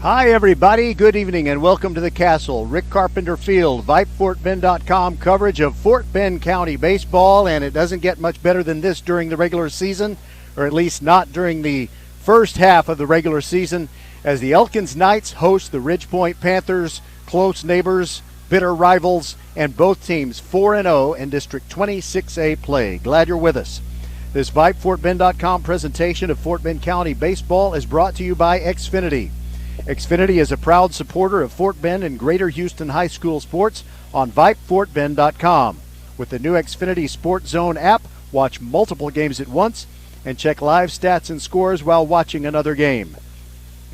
Hi, everybody. Good evening and welcome to the Castle. Rick Carpenter Field, VypeFortBend.com coverage of Fort Bend County baseball, and it doesn't get much better than this during the regular season, or at least not during the first half of the regular season, as the Elkins Knights host the Ridgepoint Panthers, close neighbors, bitter rivals, and both teams 4-0 in District 26A play. Glad you're with us. This VypeFortBend.com presentation of Fort Bend County baseball is brought to you by Xfinity. Xfinity is a proud supporter of Fort Bend and Greater Houston High School sports on VypeFortBend.com. With the new Xfinity Sports Zone app, watch multiple games at once and check live stats and scores while watching another game.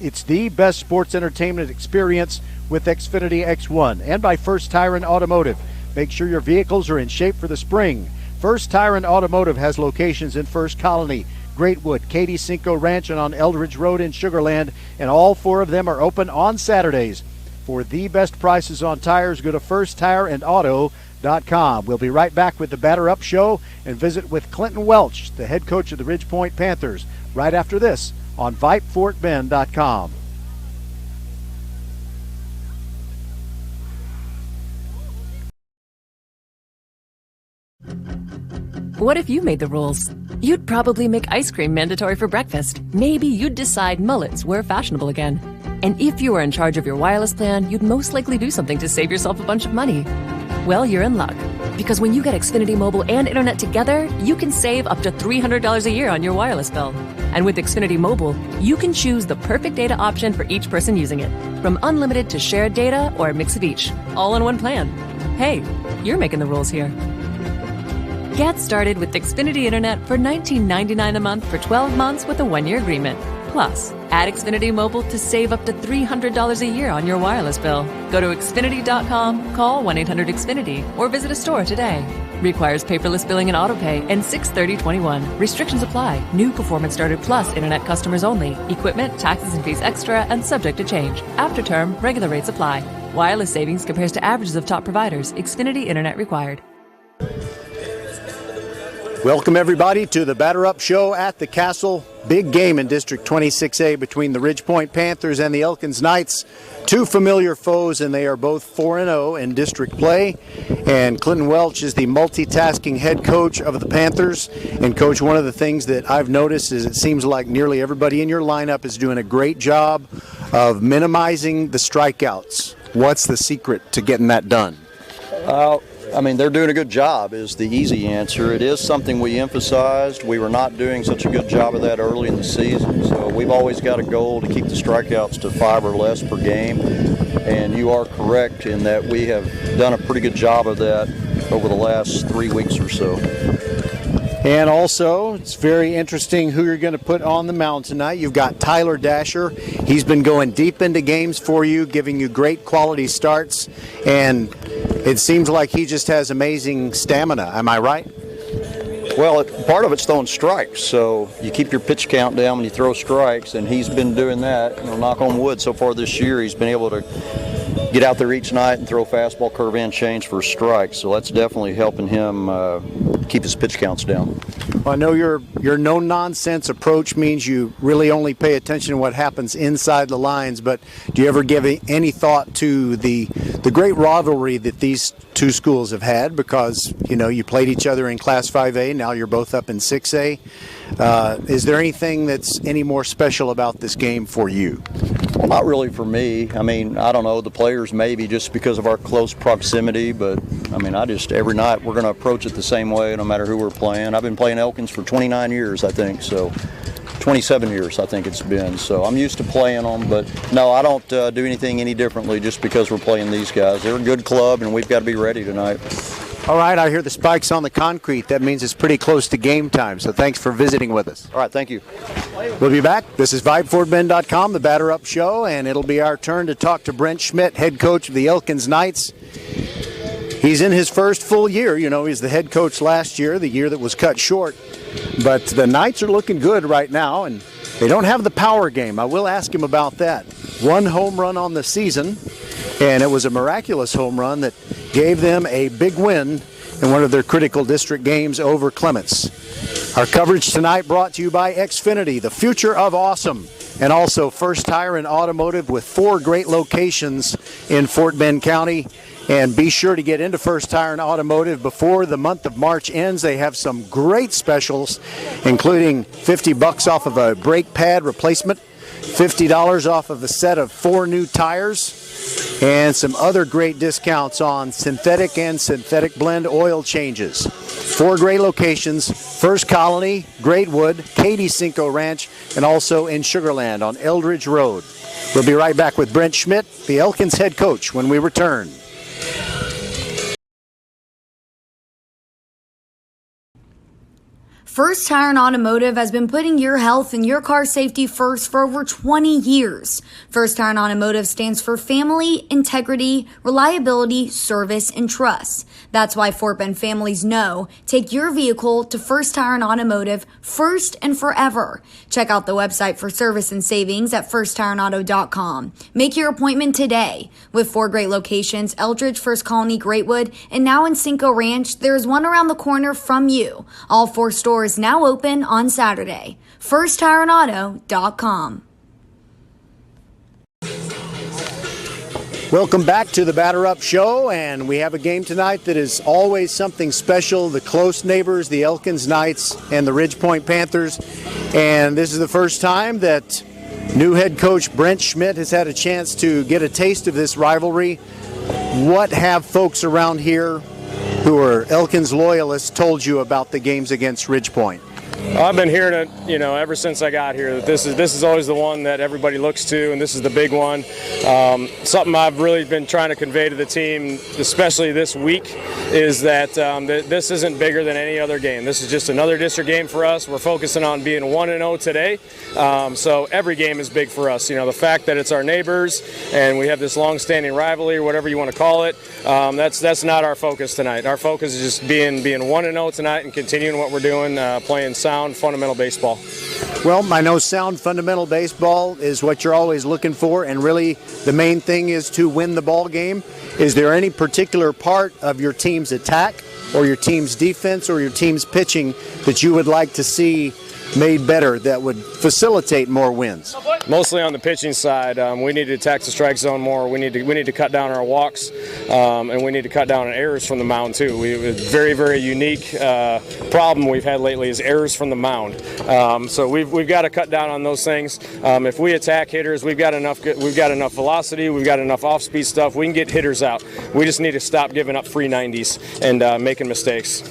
It's the best sports entertainment experience with Xfinity X1, and by First Tire and Automotive. Make sure your vehicles are in shape for the spring. First Tire and Automotive has locations in First Colony, Greatwood, Katy Cinco Ranch, and on Eldridge Road in Sugar Land, and all four of them are open on Saturdays. For the best prices on tires, go to firsttireandauto.com. We'll be right back with the Batter Up Show and visit with Clinton Welch, the head coach of the Ridgepoint Panthers, right after this on VypeFortBend.com. What if you made the rules? You'd probably make ice cream mandatory for breakfast. Maybe you'd decide mullets were fashionable again. And if you were in charge of your wireless plan, you'd most likely do something to save yourself a bunch of money. Well, you're in luck. Because when you get Xfinity Mobile and Internet together, you can save up to $300 a year on your wireless bill. And with Xfinity Mobile, you can choose the perfect data option for each person using it. From unlimited to shared data or a mix of each, all in one plan. Hey, you're making the rules here. Get started with Xfinity Internet for $19.99 a month for 12 months with a one-year agreement. Plus, add Xfinity Mobile to save up to $300 a year on your wireless bill. Go to Xfinity.com, call 1-800-XFINITY, or visit a store today. Requires paperless billing and autopay and 6/30/21. Restrictions apply. New Performance Starter Plus Internet customers only. Equipment, taxes and fees extra and subject to change. After term, regular rates apply. Wireless savings compares to averages of top providers. Xfinity Internet required. Welcome, everybody, to the Batter Up Show at the Castle. Big game in District 26A between the Ridgepoint Panthers and the Elkins Knights. Two familiar foes, and they are both 4-0 in district play. And Clinton Welch is the multitasking head coach of the Panthers. And, Coach, one of the things that I've noticed is it seems like nearly everybody in your lineup is doing a great job of minimizing the strikeouts. What's the secret to getting that done? They're doing a good job is the easy answer. It is something we emphasized. We were not doing such a good job of that early in the season, so we've always got a goal to keep the strikeouts to 5 or less per game, and you are correct in that we have done a pretty good job of that over the last 3 weeks or so. And also, it's very interesting who you're going to put on the mound tonight. You've got Tyler Dasher. He's been going deep into games for you, giving you great quality starts, and it seems like he just has amazing stamina. Am I right? Well, part of it's throwing strikes, so you keep your pitch count down when you throw strikes, and he's been doing that. Knock on wood, so far this year he's been able to get out there each night and throw fastball, curve, and change for strikes, so that's definitely helping him keep his pitch counts down. Well, I know your no-nonsense approach means you really only pay attention to what happens inside the lines, but do you ever give any thought to the great rivalry that these two schools have had? Because, you played each other in Class 5A, now you're both up in 6A. Is there anything that's any more special about this game for you? Well, not really for me. I don't know, the players maybe just because of our close proximity, but every night we're going to approach it the same way no matter who we're playing. I've been playing Elkins for 29 years, I think, so 27 years I think it's been. So I'm used to playing them, but no, I don't do anything any differently just because we're playing these guys. They're a good club, and we've got to be ready tonight. All right, I hear the spikes on the concrete. That means it's pretty close to game time, so thanks for visiting with us. All right, thank you. We'll be back. This is VypeFortBend.com, the Batter Up Show, and it'll be our turn to talk to Brent Schmidt, head coach of the Elkins Knights. He's in his first full year. He's the head coach last year, the year that was cut short. But the Knights are looking good right now, and they don't have the power game. I will ask him about that. 1 home run on the season, and it was a miraculous home run that gave them a big win in one of their critical district games over Clements. Our coverage tonight brought to you by Xfinity, the future of awesome. and also First Tire and Automotive with 4 great locations in Fort Bend County. And be sure to get into First Tire and Automotive before the month of March ends. They have some great specials, including $50 off of a brake pad replacement, $50 off of a set of 4 new tires, and some other great discounts on synthetic and synthetic blend oil changes. 4 great locations: First Colony, Greatwood, Katy Cinco Ranch, and also in Sugar Land on Eldridge Road. We'll be right back with Brent Schmidt, the Elkins head coach, when we return. First Tire and Automotive has been putting your health and your car safety first for over 20 years. First Tire and Automotive stands for family, integrity, reliability, service, and trust. That's why Fort Bend families know take your vehicle to First Tire and Automotive first and forever. Check out the website for service and savings at firsttireandauto.com. Make your appointment today. With 4 great locations, Eldridge, First Colony, Greatwood, and now in Cinco Ranch, there is one around the corner from you. All 4 stores now open on Saturday. firsttireandauto.com. Welcome back to the Batter Up Show, and we have a game tonight that is always something special. The close neighbors, the Elkins Knights and the Ridge Point Panthers. And this is the first time that new head coach Brent Schmidt has had a chance to get a taste of this rivalry. What have folks around here who are Elkins loyalists told you about the games against Ridge Point? I've been hearing it, ever since I got here, that this is always the one that everybody looks to, and this is the big one. Something I've really been trying to convey to the team, especially this week, is that this isn't bigger than any other game. This is just another district game for us. We're focusing on being 1-0 today, so every game is big for us. The fact that it's our neighbors and we have this long-standing rivalry, or whatever you want to call it, that's not our focus tonight. Our focus is just being 1-0 tonight and continuing what we're doing, playing sound, fundamental baseball. Well, I know sound, fundamental baseball is what you're always looking for, and really the main thing is to win the ball game. Is there any particular part of your team's attack or your team's defense or your team's pitching that you would like to see made better that would facilitate more wins? Mostly on the pitching side, we need to attack the strike zone more. We need to cut down our walks, and we need to cut down on errors from the mound too. A very, very unique problem we've had lately is errors from the mound. So we've got to cut down on those things. If we attack hitters, we've got enough velocity, we've got enough off-speed stuff. We can get hitters out. We just need to stop giving up free 90s and making mistakes.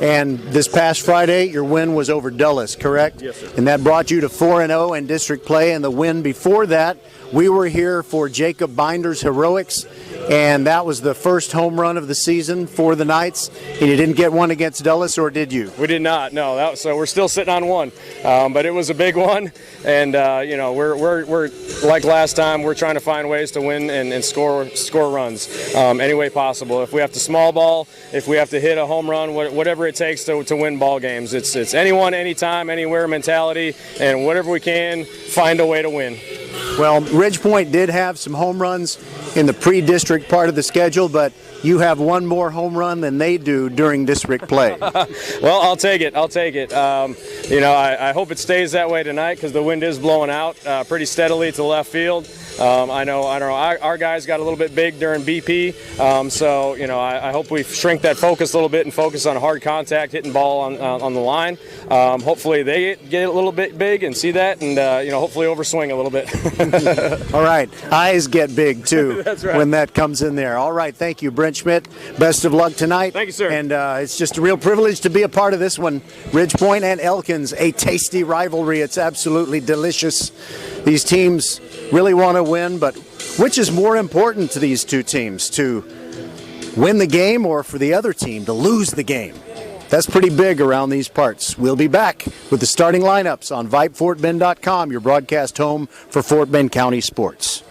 And this past Friday, your win was over Dulles, correct? Yes, sir. And that brought you to 4-0 in district play. And the win before that, we were here for Jacob Binder's heroics, and that was the first home run of the season for the Knights. And you didn't get one against Dulles, or did you? We did not. No. So we're still sitting on one, but it was a big one. And we're like last time. We're trying to find ways to win and score runs any way possible. If we have to small ball, if we have to hit a home run, whatever it takes to win ball games. It's anyone, anytime, anywhere mentality, and whatever we can, find a way to win. Well, Ridge Point did have some home runs in the pre-district part of the schedule, but you have one more home run than they do during district play. Well, I'll take it. I hope it stays that way tonight because the wind is blowing out pretty steadily to left field. I know our guys got a little bit big during BP, so I hope we shrink that focus a little bit and focus on hard contact, hitting ball on the line. Hopefully they get a little bit big and see that, and hopefully overswing a little bit. All right, eyes get big too. That's right. When that comes in there. All right, thank you, Brent Schmidt. Best of luck tonight. Thank you, sir. And it's just a real privilege to be a part of this one. Ridge Point and Elkins, a tasty rivalry. It's absolutely delicious. These teams really want to win, but which is more important to these two teams, to win the game or for the other team to lose the game? That's pretty big around these parts. We'll be back with the starting lineups on VypeFortBend.com, your broadcast home for Fort Bend County sports.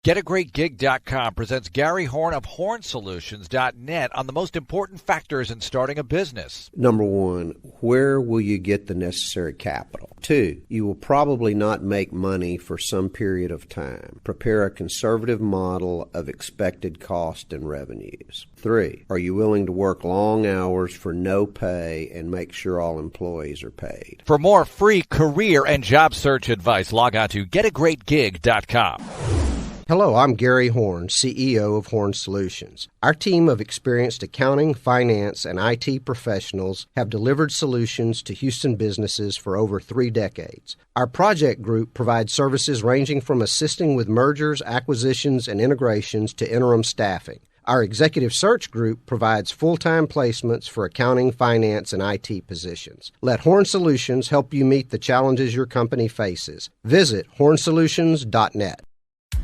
GetAGreatGig.com presents Gary Horn of HornSolutions.net on the most important factors in starting a business. Number one, where will you get the necessary capital? 2, you will probably not make money for some period of time. Prepare a conservative model of expected cost and revenues. 3, are you willing to work long hours for no pay and make sure all employees are paid? For more free career and job search advice, log on to GetAGreatGig.com. Hello, I'm Gary Horn, CEO of Horn Solutions. Our team of experienced accounting, finance, and IT professionals have delivered solutions to Houston businesses for over 3 decades. Our project group provides services ranging from assisting with mergers, acquisitions, and integrations to interim staffing. Our executive search group provides full-time placements for accounting, finance, and IT positions. Let Horn Solutions help you meet the challenges your company faces. Visit hornsolutions.net.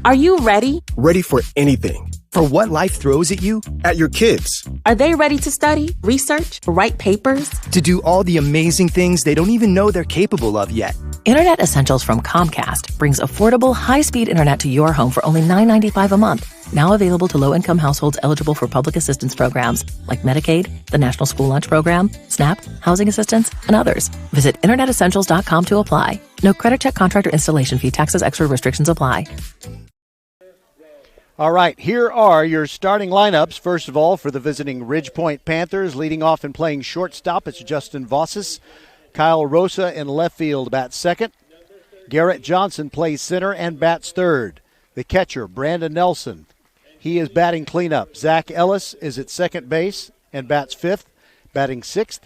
Are you ready? Ready for anything. For what life throws at you, at your kids. Are they ready to study, research, write papers? To do all the amazing things they don't even know they're capable of yet. Internet Essentials from Comcast brings affordable, high-speed internet to your home for only $9.95 a month. Now available to low-income households eligible for public assistance programs like Medicaid, the National School Lunch Program, SNAP, housing assistance, and others. Visit InternetEssentials.com to apply. No credit check, contract, or installation fee. Taxes, extra restrictions apply. All right, here are your starting lineups. First of all, for the visiting Ridgepoint Panthers, leading off and playing shortstop, it's Justin Vossis. Kyle Rosa in left field bats second. Garrett Johnson plays center and bats third. The catcher, Brandon Nelson, he is batting cleanup. Zach Ellis is at second base and bats fifth. Batting sixth,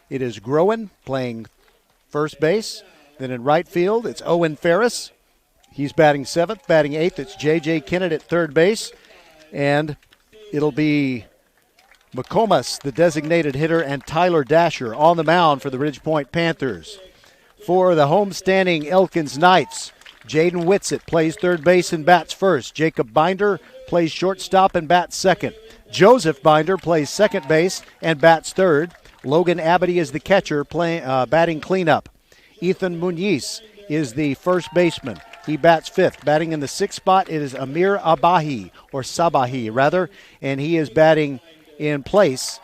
it is Groen playing first base. Then in right field, it's Owen Ferris. He's batting seventh. Batting eighth, it's J.J. Kennett at third base. And it'll be McComas, the designated hitter, and Tyler Dasher on the mound for the Ridgepoint Panthers. For the homestanding Elkins Knights, Jaden Whitsitt plays third base and bats first. Jacob Binder plays shortstop and bats second. Joseph Binder plays second base and bats third. Logan Abity is the catcher, batting cleanup. Ethan Muniz is the first baseman. He bats fifth. Batting in the sixth spot, it is Amir Sabahi, and he is batting in place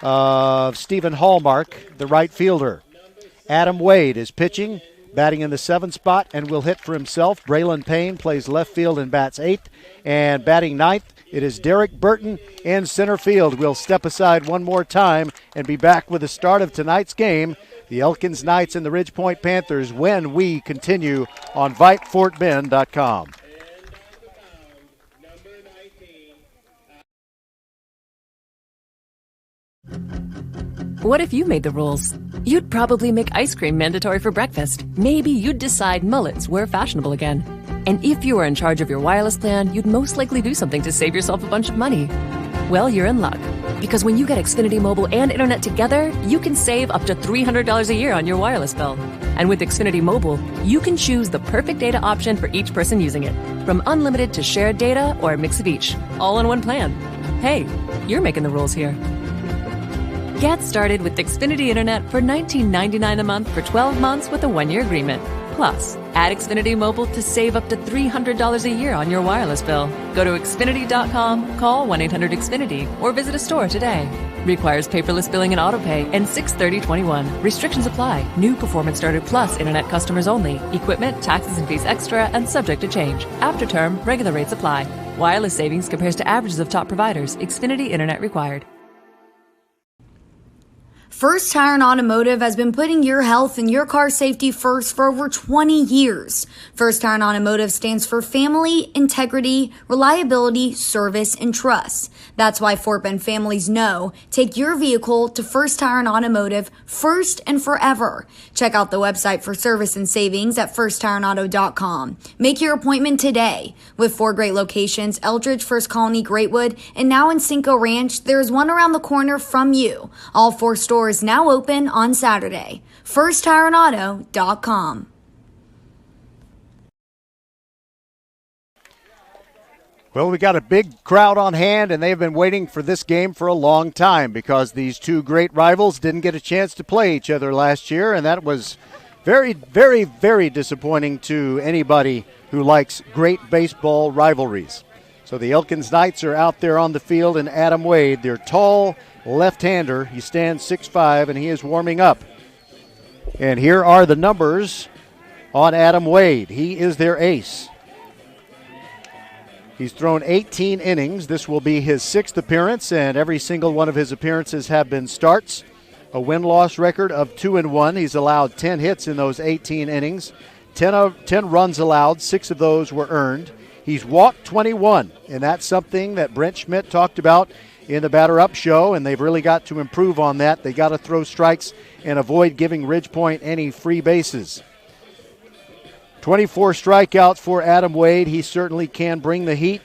of Stephen Hallmark, the right fielder. Adam Wade is pitching, batting in the seventh spot, and will hit for himself. Braylon Payne plays left field and bats eighth. And batting ninth, it is Derek Burton in center field. We'll step aside one more time and be back with the start of tonight's game. The Elkins Knights and the Ridgepoint Panthers when we continue on VypeFortBend.com. What if you made the rules? You'd probably make ice cream mandatory for breakfast. Maybe you'd decide mullets were fashionable again. And if you were in charge of your wireless plan, you'd most likely do something to save yourself a bunch of money. Well, you're in luck. Because when you get Xfinity Mobile and Internet together, you can save up to $300 a year on your wireless bill. And with Xfinity Mobile, you can choose the perfect data option for each person using it. From unlimited to shared data or a mix of each, all in one plan. Hey, you're making the rules here. Get started with Xfinity Internet for $19.99 a month for 12 months with a 1-year agreement. Plus, add Xfinity Mobile to save up to $300 a year on your wireless bill. Go to Xfinity.com, call 1-800-XFINITY, or visit a store today. Requires paperless billing and autopay and 6/30/21. Restrictions apply. New Performance Starter Plus Internet customers only. Equipment, taxes and fees extra and subject to change. After term, regular rates apply. Wireless savings compares to averages of top providers. Xfinity Internet required. First Tire and Automotive has been putting your health and your car safety first for over 20 years. First Tire and Automotive stands for family, integrity, reliability, service, and trust. That's why Fort Bend families know take your vehicle to First Tire and Automotive first and forever. Check out the website for service and savings at firsttireandauto.com. Make your appointment today. With 4 great locations, Eldridge, First Colony, Greatwood, and now in Cinco Ranch, there is one around the corner from you. All 4 stores now open on Saturday. FirstTireandAuto.com. Well, we got a big crowd on hand, and they've been waiting for this game for a long time because these two great rivals didn't get a chance to play each other last year, and that was Very, very, very disappointing to anybody who likes great baseball rivalries. So the Elkins Knights are out there on the field, and Adam Wade, their tall left-hander, he stands 6'5", and he is warming up. And here are the numbers on Adam Wade. He is their ace. He's thrown 18 innings. This will be his 6th appearance, and every single one of his appearances have been starts. A win-loss record of 2-1. He's allowed 10 hits in those 18 innings. 10 runs allowed, 6 of those were earned. He's walked 21, and that's something that Brent Schmidt talked about in the Batter Up show, and they've really got to improve on that. They got to throw strikes and avoid giving Ridgepoint any free bases. 24 strikeouts for Adam Wade. He certainly can bring the heat.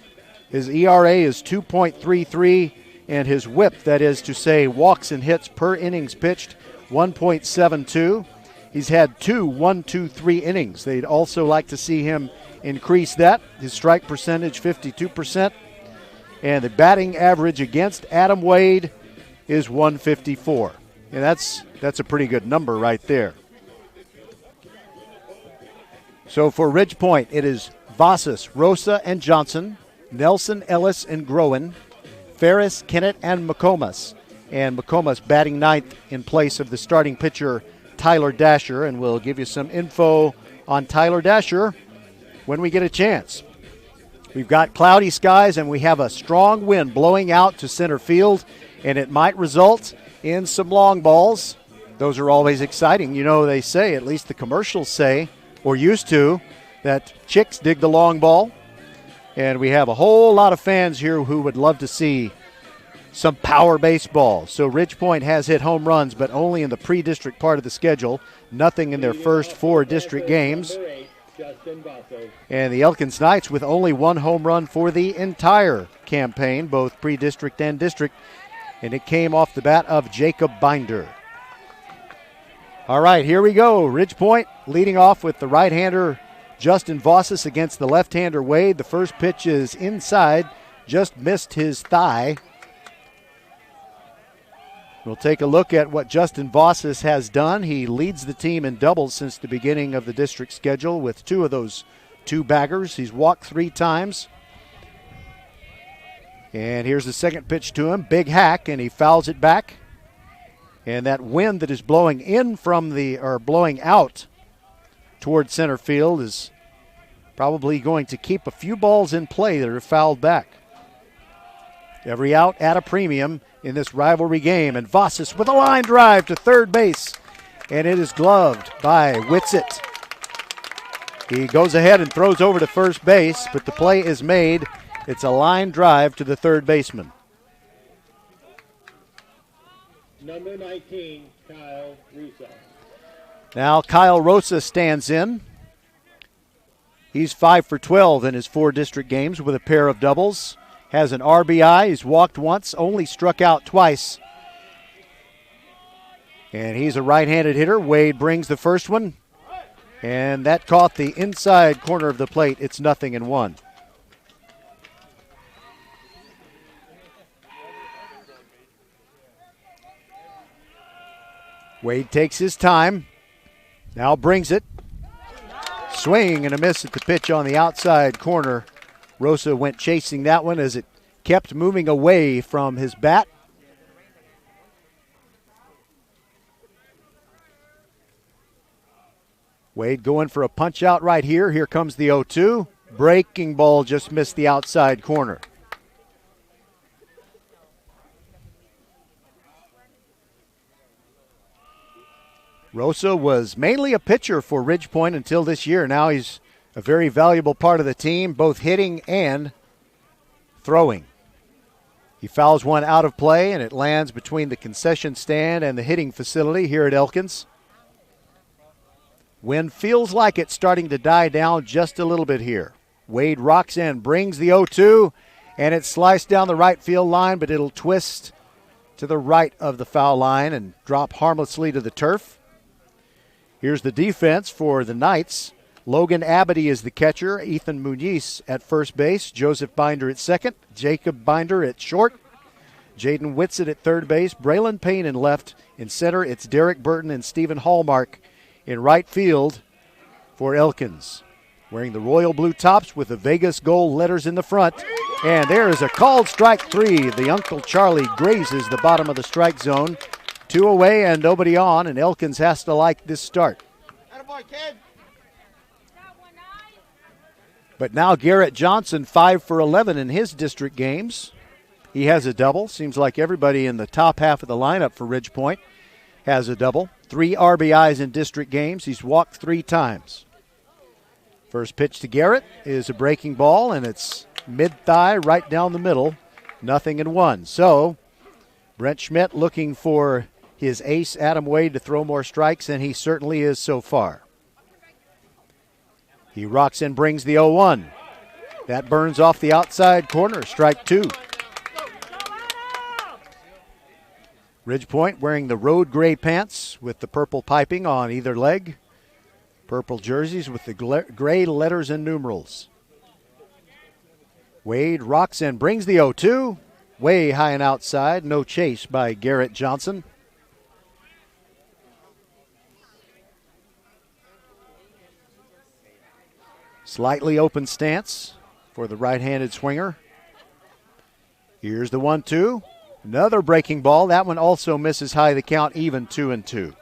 His ERA is 2.33, and his whip, that is to say walks and hits per innings pitched, 1.72. He's had 2 1-2-3 innings. They'd also like to see him increase that. His strike percentage, 52%. And the batting average against Adam Wade is 154. And that's a pretty good number right there. So for Ridgepoint, it is Vasas, Rosa, and Johnson, Nelson, Ellis, and Groen, Ferris, Kennett, and McComas. And McComas batting ninth in place of the starting pitcher, Tyler Dasher. And we'll give you some info on Tyler Dasher when we get a chance. We've got cloudy skies, and we have a strong wind blowing out to center field, and it might result in some long balls. Those are always exciting. You know, they say, at least the commercials say, or used to, that chicks dig the long ball. And we have a whole lot of fans here who would love to see some power baseball. So Ridgepoint has hit home runs, but only in the pre-district part of the schedule. Nothing in their first 4 district games. And the Elkins Knights with only 1 home run for the entire campaign, both pre-district and district. And it came off the bat of Jacob Binder. All right, here we go. Ridgepoint leading off with the right-hander Justin Vossas against the left-hander Wade. The first pitch is inside, just missed his thigh. We'll take a look at what Justin Vossas has done. He leads the team in doubles since the beginning of the district schedule with 2 of those 2 baggers. He's walked 3 times. And here's the second pitch to him. Big hack, and he fouls it back. And that wind that is blowing blowing out toward center field is probably going to keep a few balls in play that are fouled back. Every out at a premium in this rivalry game. And Vossas with a line drive to third base. And it is gloved by Whitsitt. He goes ahead and throws over to first base, but the play is made. It's a line drive to the third baseman. Number 19, Kyle Rosa. Now Kyle Rosa stands in. He's 5 for 12 in his 4 district games with a pair of doubles. Has an RBI. He's walked once, only struck out twice. And he's a right-handed hitter. Wade brings the first one. And that caught the inside corner of the plate. It's 0-1. Wade takes his time. Now brings it. Swing and a miss at the pitch on the outside corner. Rosa went chasing that one as it kept moving away from his bat. Wade going for a punch out right here. Here comes the 0-2. Breaking ball just missed the outside corner. Rosa was mainly a pitcher for Ridgepoint until this year. Now he's a very valuable part of the team, both hitting and throwing. He fouls one out of play, and it lands between the concession stand and the hitting facility here at Elkins. Wind feels like it's starting to die down just a little bit here. Wade rocks in, brings the 0-2, and it's sliced down the right field line, but it'll twist to the right of the foul line and drop harmlessly to the turf. Here's the defense for the Knights. Logan Abity is the catcher. Ethan Muniz at first base. Joseph Binder at second. Jacob Binder at short. Jaden Whitsitt at third base. Braylon Payne in left. In center, it's Derek Burton and Stephen Hallmark in right field for Elkins. Wearing the royal blue tops with the Vegas gold letters in the front. And there is a called strike 3. The Uncle Charlie grazes the bottom of the strike zone. 2 away and nobody on, and Elkins has to like this start. But now Garrett Johnson 5 for 11 in his district games. He has a double. Seems like everybody in the top half of the lineup for Ridge Point has a double. 3 RBIs in district games. He's walked 3 times. First pitch to Garrett is a breaking ball, and it's mid-thigh right down the middle. 0-1. So Brent Schmidt looking for his ace Adam Wade to throw more strikes, and he certainly is so far. He rocks and brings the 0-1. That burns off the outside corner, strike 2. Ridge Point wearing the road gray pants with the purple piping on either leg. Purple jerseys with the gray letters and numerals. Wade rocks and brings the 0-2. Way high and outside. No chase by Garrett Johnson. Slightly open stance for the right-handed swinger. Here's the 1-2. Another breaking ball. That one also misses high. The count even 2-2.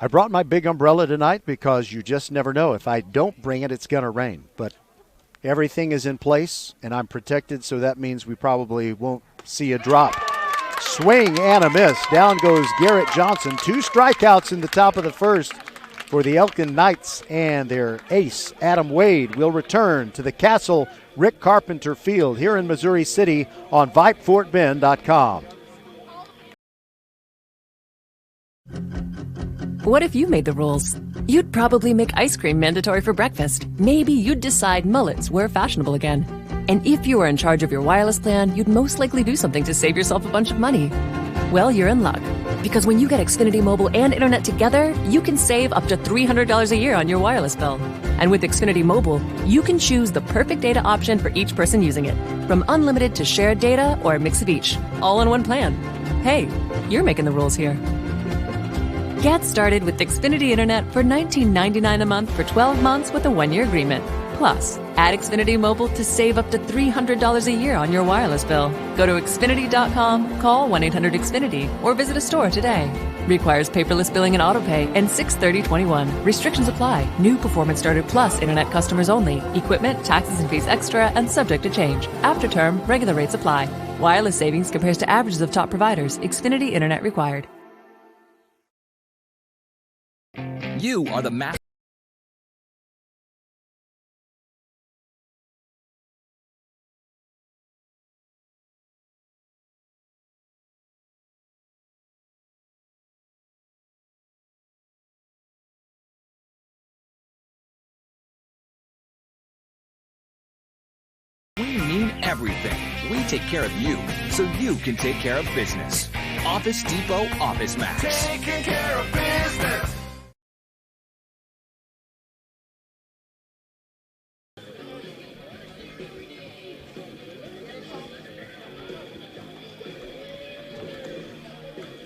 I brought my big umbrella tonight because you just never know. If I don't bring it, it's going to rain. But everything is in place, and I'm protected, so that means we probably won't see a drop. Swing and a miss. Down goes Garrett Johnson. 2 strikeouts in the top of the first for the Elkin Knights, and their ace, Adam Wade, will return to the Castle Rick Carpenter Field here in Missouri City on VypeFortBend.com. What if you made the rules? You'd probably make ice cream mandatory for breakfast. Maybe you'd decide mullets were fashionable again. And if you were in charge of your wireless plan, you'd most likely do something to save yourself a bunch of money. Well, you're in luck. Because when you get Xfinity Mobile and Internet together, you can save up to $300 a year on your wireless bill. And with Xfinity Mobile, you can choose the perfect data option for each person using it. From unlimited to shared data or a mix of each, all in one plan. Hey, you're making the rules here. Get started with Xfinity Internet for $19.99 a month for 12 months with a 1-year agreement. Plus, add Xfinity Mobile to save up to $300 a year on your wireless bill. Go to Xfinity.com, call 1-800-XFINITY, or visit a store today. Requires paperless billing and autopay and 6/30/21. Restrictions apply. New performance started plus Internet customers only. Equipment, taxes and fees extra and subject to change. After term, regular rates apply. Wireless savings compares to averages of top providers. Xfinity Internet required. You are the master. We mean everything. We take care of you, so you can take care of business. Office Depot Office Max. Taking care of business.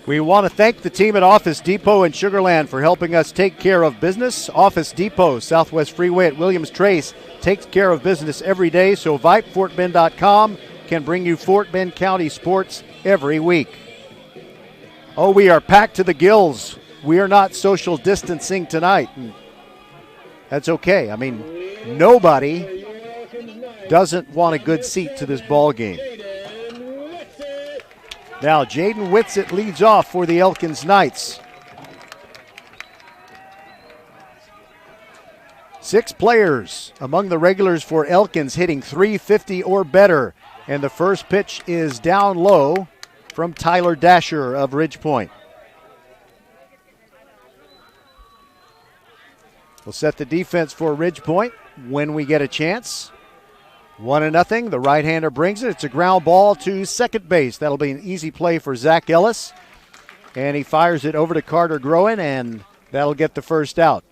We want to thank the team at Office Depot in Sugar Land for helping us take care of business. Office Depot, Southwest Freeway at Williams Trace, takes care of business every day, so VypeFortBend.com can bring you Fort Bend County sports every week. Oh, we are packed to the gills. We are not social distancing tonight. That's okay. I mean, nobody doesn't want a good seat to this ball game. Now, Jaden Whitsitt leads off for the Elkins Knights. 6 players among the regulars for Elkins hitting .350 or better. And the first pitch is down low from Tyler Dasher of Ridge Point. We'll set the defense for Ridge Point when we get a chance. 1-0. The right-hander brings it. It's a ground ball to second base. That'll be an easy play for Zach Ellis. And he fires it over to Carter Groen, and that'll get the first out.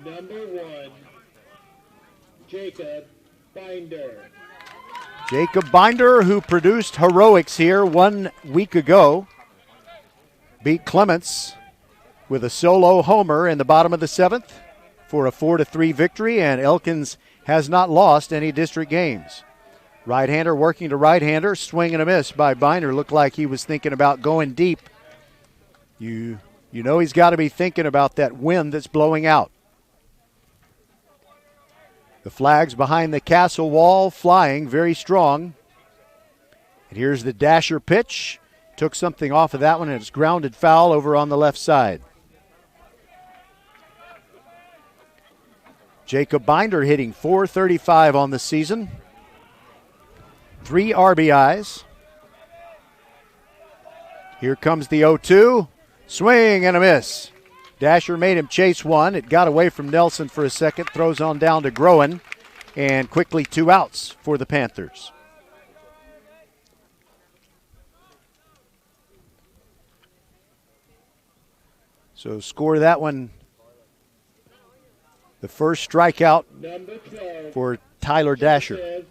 Number 1, Jacob Binder. Jacob Binder, who produced heroics here 1 week ago, beat Clements with a solo homer in the bottom of the 7th for a 4-3 victory, and Elkins has not lost any district games. Right-hander working to right-hander, swing and a miss by Binder. Looked like he was thinking about going deep. You know he's got to be thinking about that wind that's blowing out. The flags behind the castle wall flying very strong. And here's the dasher pitch. Took something off of that one, and it's grounded foul over on the left side. Jacob Binder hitting .435 on the season. 3 RBIs. Here comes the 0-2. Swing and a miss. Dasher made him chase one. It got away from Nelson for a second. Throws on down to Groen. And quickly 2 outs for the Panthers. So score that one. The first strikeout for Tyler Dasher.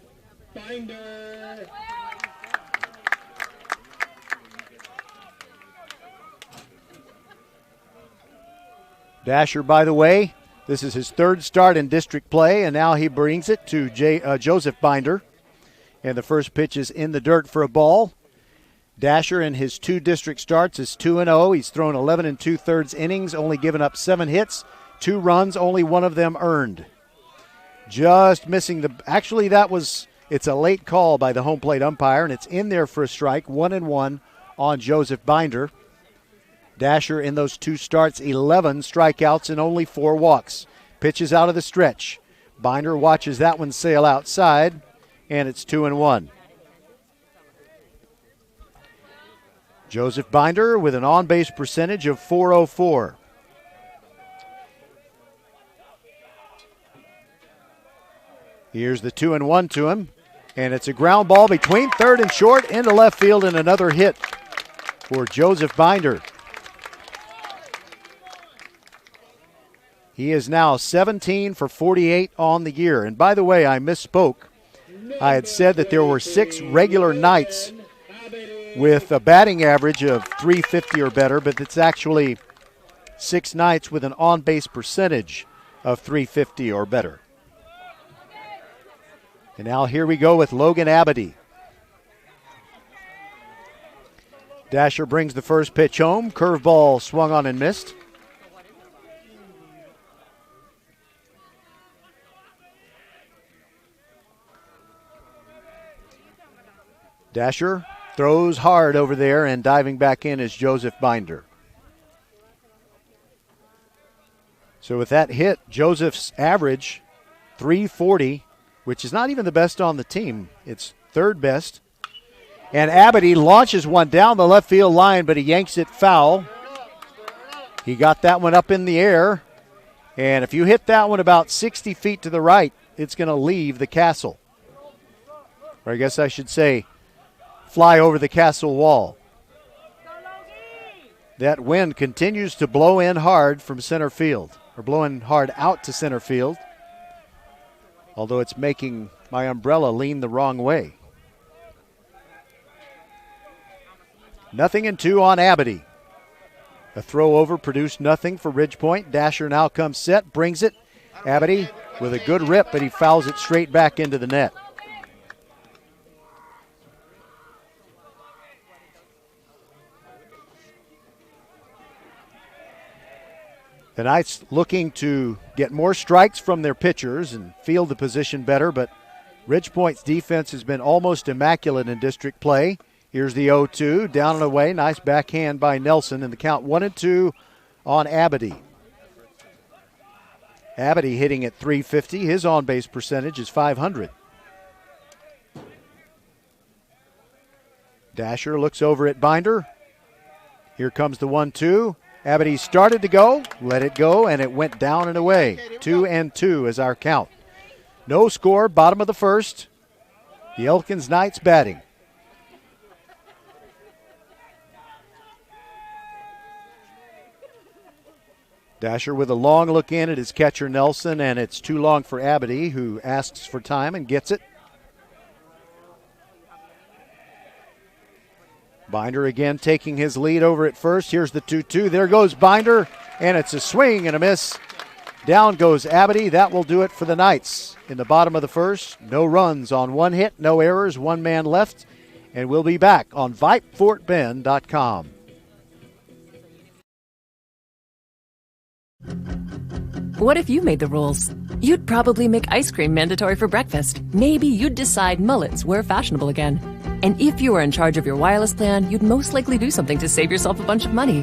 Dasher, by the way, this is his 3rd start in district play, and now he brings it to Joseph Binder. And the first pitch is in the dirt for a ball. Dasher in his 2 district starts is 2-0. He's thrown 11 2/3 innings, only given up 7 hits, 2 runs, only 1 of them earned. Just missing actually it's a late call by the home plate umpire, and it's in there for a strike, 1-1 on Joseph Binder. Dasher in those 2 starts, 11 strikeouts and only 4 walks. Pitches out of the stretch. Binder watches that one sail outside, and it's 2-1. Joseph Binder with an on-base percentage of .404. Here's the 2-1 to him, and it's a ground ball between third and short into left field, and another hit for Joseph Binder. He is now 17 for 48 on the year. And by the way, I misspoke. I had said that there were 6 regular nights with a batting average of .350 or better, but it's actually 6 nights with an on-base percentage of .350 or better. And now here we go with Logan Abity. Dasher brings the first pitch home. Curveball swung on and missed. Dasher throws hard over there, and diving back in is Joseph Binder. So with that hit, Joseph's average, .340, which is not even the best on the team. It's 3rd best. And Abity launches one down the left field line, but he yanks it foul. He got that one up in the air. And if you hit that one about 60 feet to the right, it's going to leave the castle. Or I guess I should say, fly over the castle wall. That wind continues to blow in hard from center field, or blowing hard out to center field, although it's making my umbrella lean the wrong way. 0-2 on Abity. A throw over produced nothing for Ridgepoint. Dasher now comes set, brings it. Abity with a good rip, but he fouls it straight back into the net. The Knights looking to get more strikes from their pitchers and field the position better, but Ridgepoint's defense has been almost immaculate in district play. Here's the 0-2, down and away. Nice backhand by Nelson, and the count 1-2 on Abity. Abity hitting at .350. His on-base percentage is .500. Dasher looks over at Binder. Here comes the 1-2. Abity started to go, let it go, and it went down and away. 2-2 is our count. No score, bottom of the first. The Elkins Knights batting. Dasher with a long look in at his catcher Nelson, and it's too long for Abity, who asks for time and gets it. Binder again taking his lead over at first. Here's the 2-2. There goes Binder, and it's a swing and a miss. Down goes Abity. That will do it for the Knights. In the bottom of the first, no runs on one hit, no errors, one man left, and we'll be back on VypeFortBend.com. What if you made the rules? You'd probably make ice cream mandatory for breakfast. Maybe you'd decide mullets were fashionable again. And if you were in charge of your wireless plan, you'd most likely do something to save yourself a bunch of money.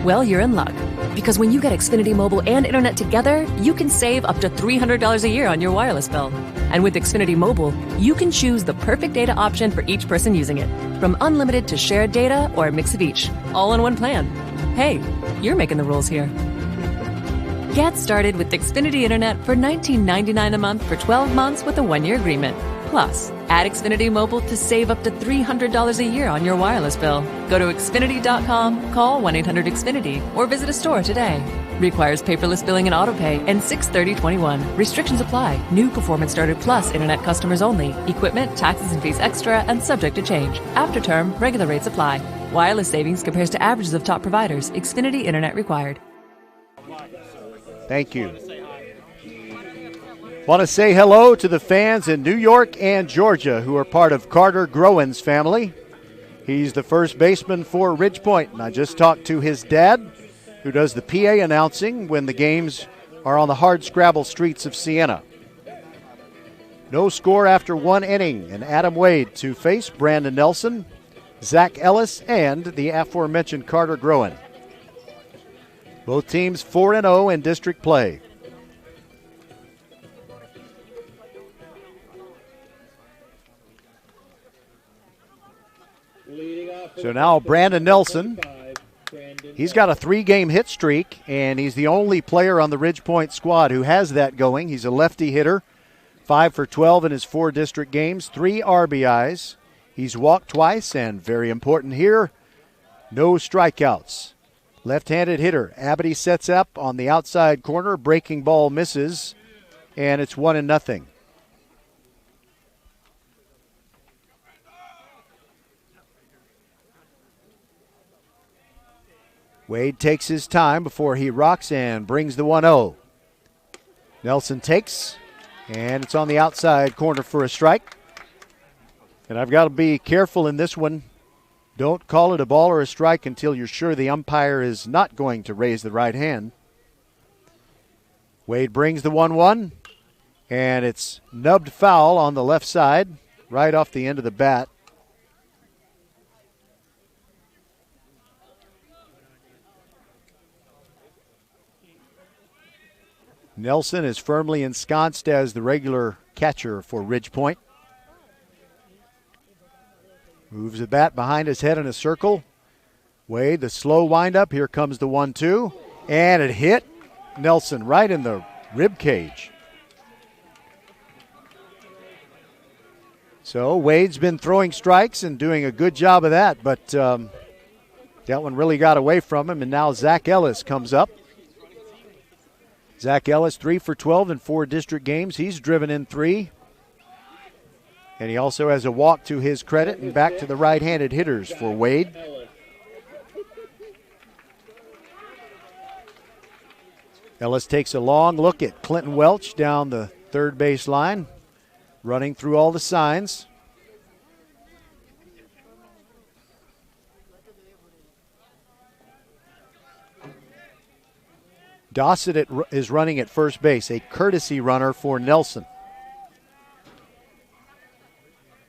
Well, you're in luck. Because when you get Xfinity Mobile and Internet together, you can save up to $300 a year on your wireless bill. And with Xfinity Mobile, you can choose the perfect data option for each person using it. From unlimited to shared data or a mix of each, all in one plan. Hey, you're making the rules here. Get started with Xfinity Internet for $19.99 a month for 12 months with a 1-year agreement. Plus, add Xfinity Mobile to save up to $300 a year on your wireless bill. Go to Xfinity.com, call 1-800-XFINITY, or visit a store today. Requires paperless billing and autopay and 6/30/21. Restrictions apply. New Performance Starter Plus Internet customers only. Equipment, taxes and fees extra and subject to change. After term, regular rates apply. Wireless savings compares to averages of top providers. Xfinity Internet required. Thank you. Want to say hello to the fans in New York and Georgia who are part of Carter Groen's family. He's the first baseman for Ridgepoint, and I just talked to his dad, who does the PA announcing when the games are on the hard-scrabble streets of Siena. No score after 1 inning, and Adam Wade to face Brandon Nelson, Zach Ellis, and the aforementioned Carter Groen. Both teams 4-0 in district play. So now Brandon Nelson, he's got a 3-game hit streak, and he's the only player on the Ridgepoint squad who has that going. He's a lefty hitter, 5 for 12 in his 4 district games, 3 RBIs. He's walked twice, and very important here, no strikeouts. Left-handed hitter. Abity sets up on the outside corner. Breaking ball misses, and it's 1-0. Wade takes his time before he rocks and brings the 1-0. Nelson takes, and it's on the outside corner for a strike. And I've got to be careful in this one. Don't call it a ball or a strike until you're sure the umpire is not going to raise the right hand. Wade brings the 1-1, and it's nubbed foul on the left side, right off the end of the bat. Nelson is firmly ensconced as the regular catcher for Ridgepoint. Moves the bat behind his head in a circle. Wade, the slow windup. Here comes the 1-2. And it hit Nelson right in the rib cage. So Wade's been throwing strikes and doing a good job of that, but that one really got away from him, and now Zach Ellis comes up. Zach Ellis, 3 for 12 in 4 district games. He's driven in 3. And he also has a walk to his credit, and back to the right-handed hitters for Wade. Ellis takes a long look at Clinton Welch down the third base line, running through all the signs. Dossett is running at first base, a courtesy runner for Nelson.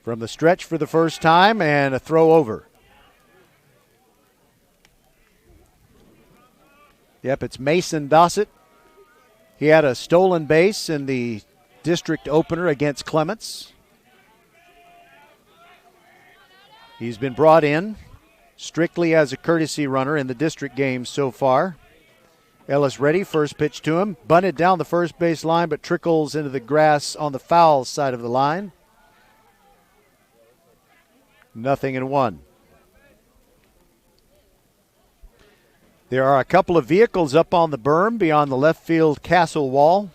From the stretch for the first time, and a throw over. Yep, it's Mason Dossett. He had a stolen base in the district opener against Clements. He's been brought in strictly as a courtesy runner in the district games so far. Ellis ready, first pitch to him. Bunted down the first base line, but trickles into the grass on the foul side of the line. 0-1. There are a couple of vehicles up on the berm beyond the left field castle wall.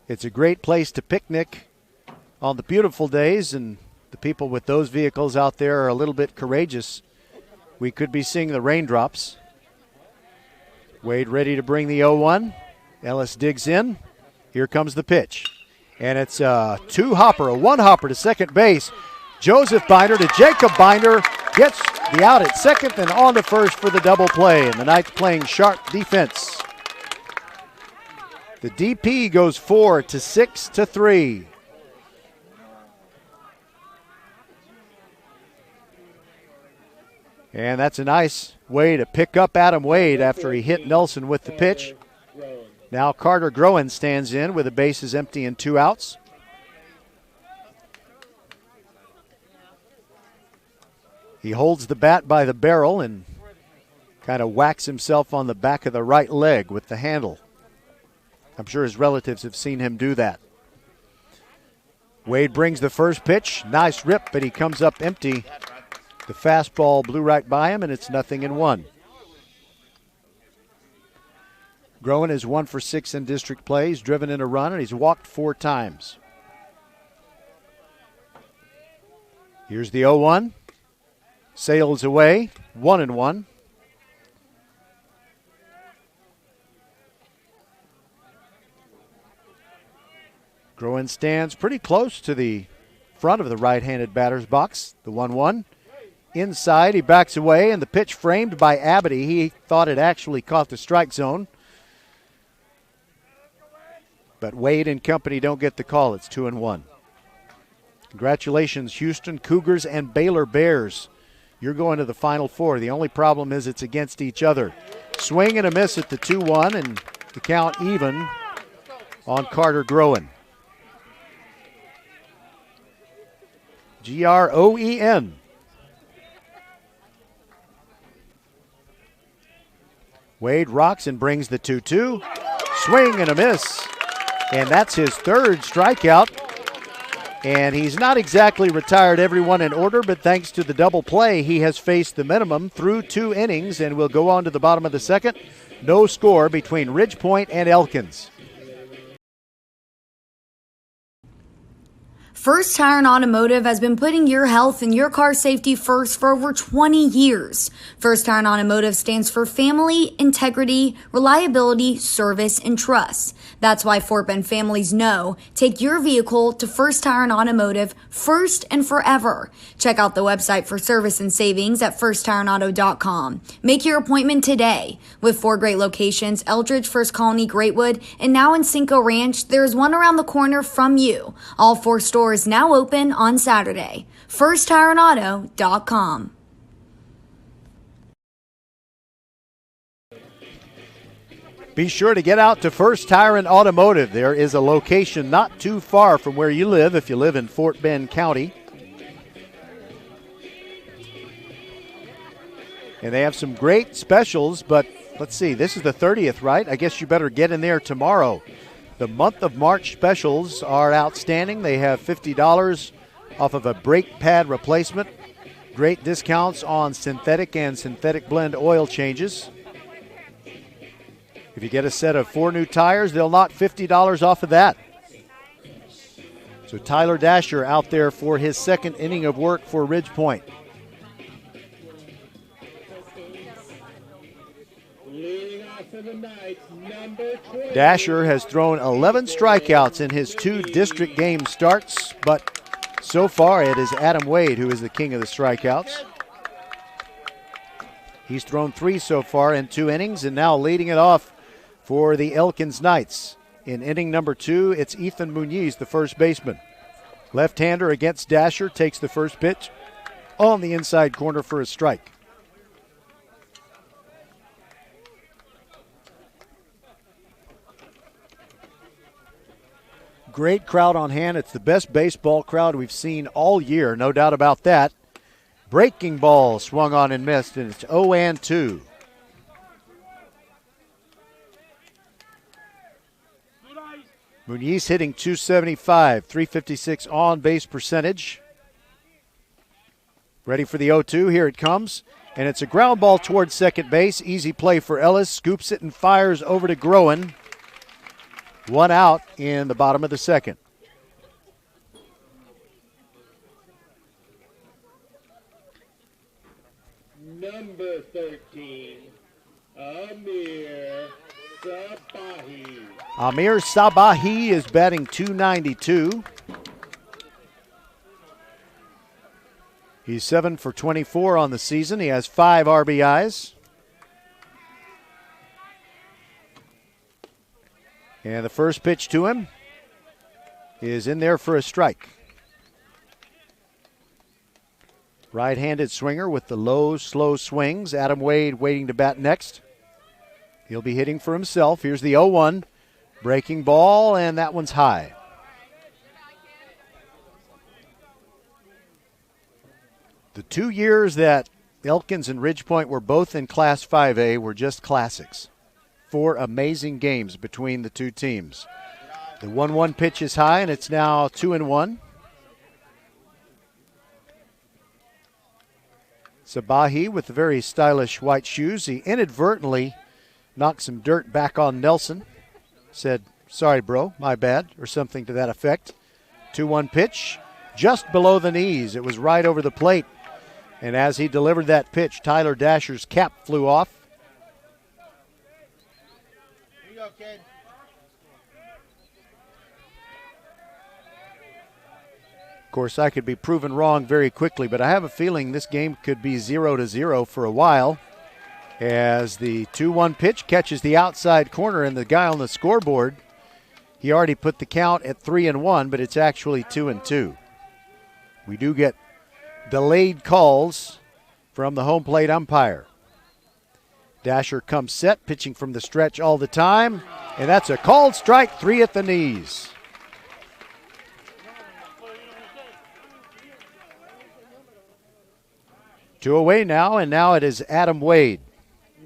It's a great place to picnic on the beautiful days, and the people with those vehicles out there are a little bit courageous. We could be seeing the raindrops. Wade ready to bring the 0-1. Ellis digs in. Here comes the pitch. And it's a one-hopper to second base. Joseph Binder to Jacob Binder. Gets the out at second and on to first for the double play. And the Knights playing sharp defense. The DP goes 4-6-3. And that's a nice way to pick up Adam Wade after he hit Nelson with the pitch. Now Carter Groen stands in with the bases empty and 2 outs. He holds the bat by the barrel and kind of whacks himself on the back of the right leg with the handle. I'm sure his relatives have seen him do that. Wade brings the first pitch. Nice rip, but he comes up empty. The fastball blew right by him, and it's 0-1. Groen is 1 for 6 in district play. He's driven in a run, and he's walked 4 times. Here's the 0-1. Sails away, 1-1. Groen stands pretty close to the front of the right-handed batter's box. The 1-1. Inside, he backs away, and the pitch framed by Abity. He thought it actually caught the strike zone. But Wade and company don't get the call. It's 2-1. Congratulations, Houston Cougars and Baylor Bears. You're going to the Final Four. The only problem is it's against each other. Swing and a miss at the 2-1, and the count even on Carter Groen. Groen. Wade rocks and brings the 2-2. Swing and a miss. And that's his 3rd strikeout. And he's not exactly retired everyone in order, but thanks to the double play, he has faced the minimum through 2 innings and will go on to the bottom of the 2nd. No score between Ridgepoint and Elkins. First Tire and Automotive has been putting your health and your car safety first for over 20 years. First Tire and Automotive stands for family, integrity, reliability, service, and trust. That's why Fort Bend families know take your vehicle to First Tire and Automotive first and forever. Check out the website for service and savings at firsttireandauto.com. Make your appointment today. With 4 great locations, Eldridge, First Colony, Greatwood, and now in Cinco Ranch, there's one around the corner from you. All 4 stores now open on Saturday. FirstTireandAuto.com. Be sure to get out to First Tire and Automotive. There is a location not too far from where you live if you live in Fort Bend County. And they have some great specials, but let's see, this is the 30th, right? I guess you better get in there tomorrow. The month of March specials are outstanding. They have $50 off of a brake pad replacement. Great discounts on synthetic and synthetic blend oil changes. If you get a set of 4 new tires, they'll knock $50 off of that. So Tyler Dasher out there for his 2nd inning of work for Ridgepoint. Dasher has thrown 11 strikeouts in his 2 district game starts, but so far it is Adam Wade who is the king of the strikeouts. He's thrown 3 so far in 2 innings and now leading it off for the Elkins Knights. In inning number 2, it's Ethan Muniz, the first baseman. Left-hander against Dasher, takes the first pitch on the inside corner for a strike. Great crowd on hand. It's the best baseball crowd we've seen all year, no doubt about that. Breaking ball swung on and missed, and it's 0-2. Muniz hitting .275, .356 on-base percentage. Ready for the 0-2. Here it comes. And it's a ground ball towards second base. Easy play for Ellis. Scoops it and fires over to Groen. 1 out in the bottom of the 2nd. Number 13, Amir Sabahi. Amir Sabahi is batting .292. He's 7 for 24 on the season. He has 5 RBIs. And the first pitch to him is in there for a strike. Right-handed swinger with the low, slow swings. Adam Wade waiting to bat next. He'll be hitting for himself. Here's the 0-1. Breaking ball, and that one's high. The 2 years that Elkins and Ridgepoint were both in Class 5A were just classics. 4 amazing games between the two teams. The 1-1 pitch is high, and it's now 2-1. Sabahi with the very stylish white shoes. He inadvertently knocked some dirt back on Nelson. Said, "Sorry, bro, my bad," or something to that effect. 2-1 pitch, just below the knees. It was right over the plate. And as he delivered that pitch, Tyler Dasher's cap flew off. Here you go, kid. Of course, I could be proven wrong very quickly, but I have a feeling this game could be 0-0 for a while, as the 2-1 pitch catches the outside corner, and the guy on the scoreboard, he already put the count at 3-1, but it's actually 2-2. We do get delayed calls from the home plate umpire. Dasher comes set, pitching from the stretch all the time, and that's a called strike, 3 at the knees. Two away now, and now it is Adam Wade.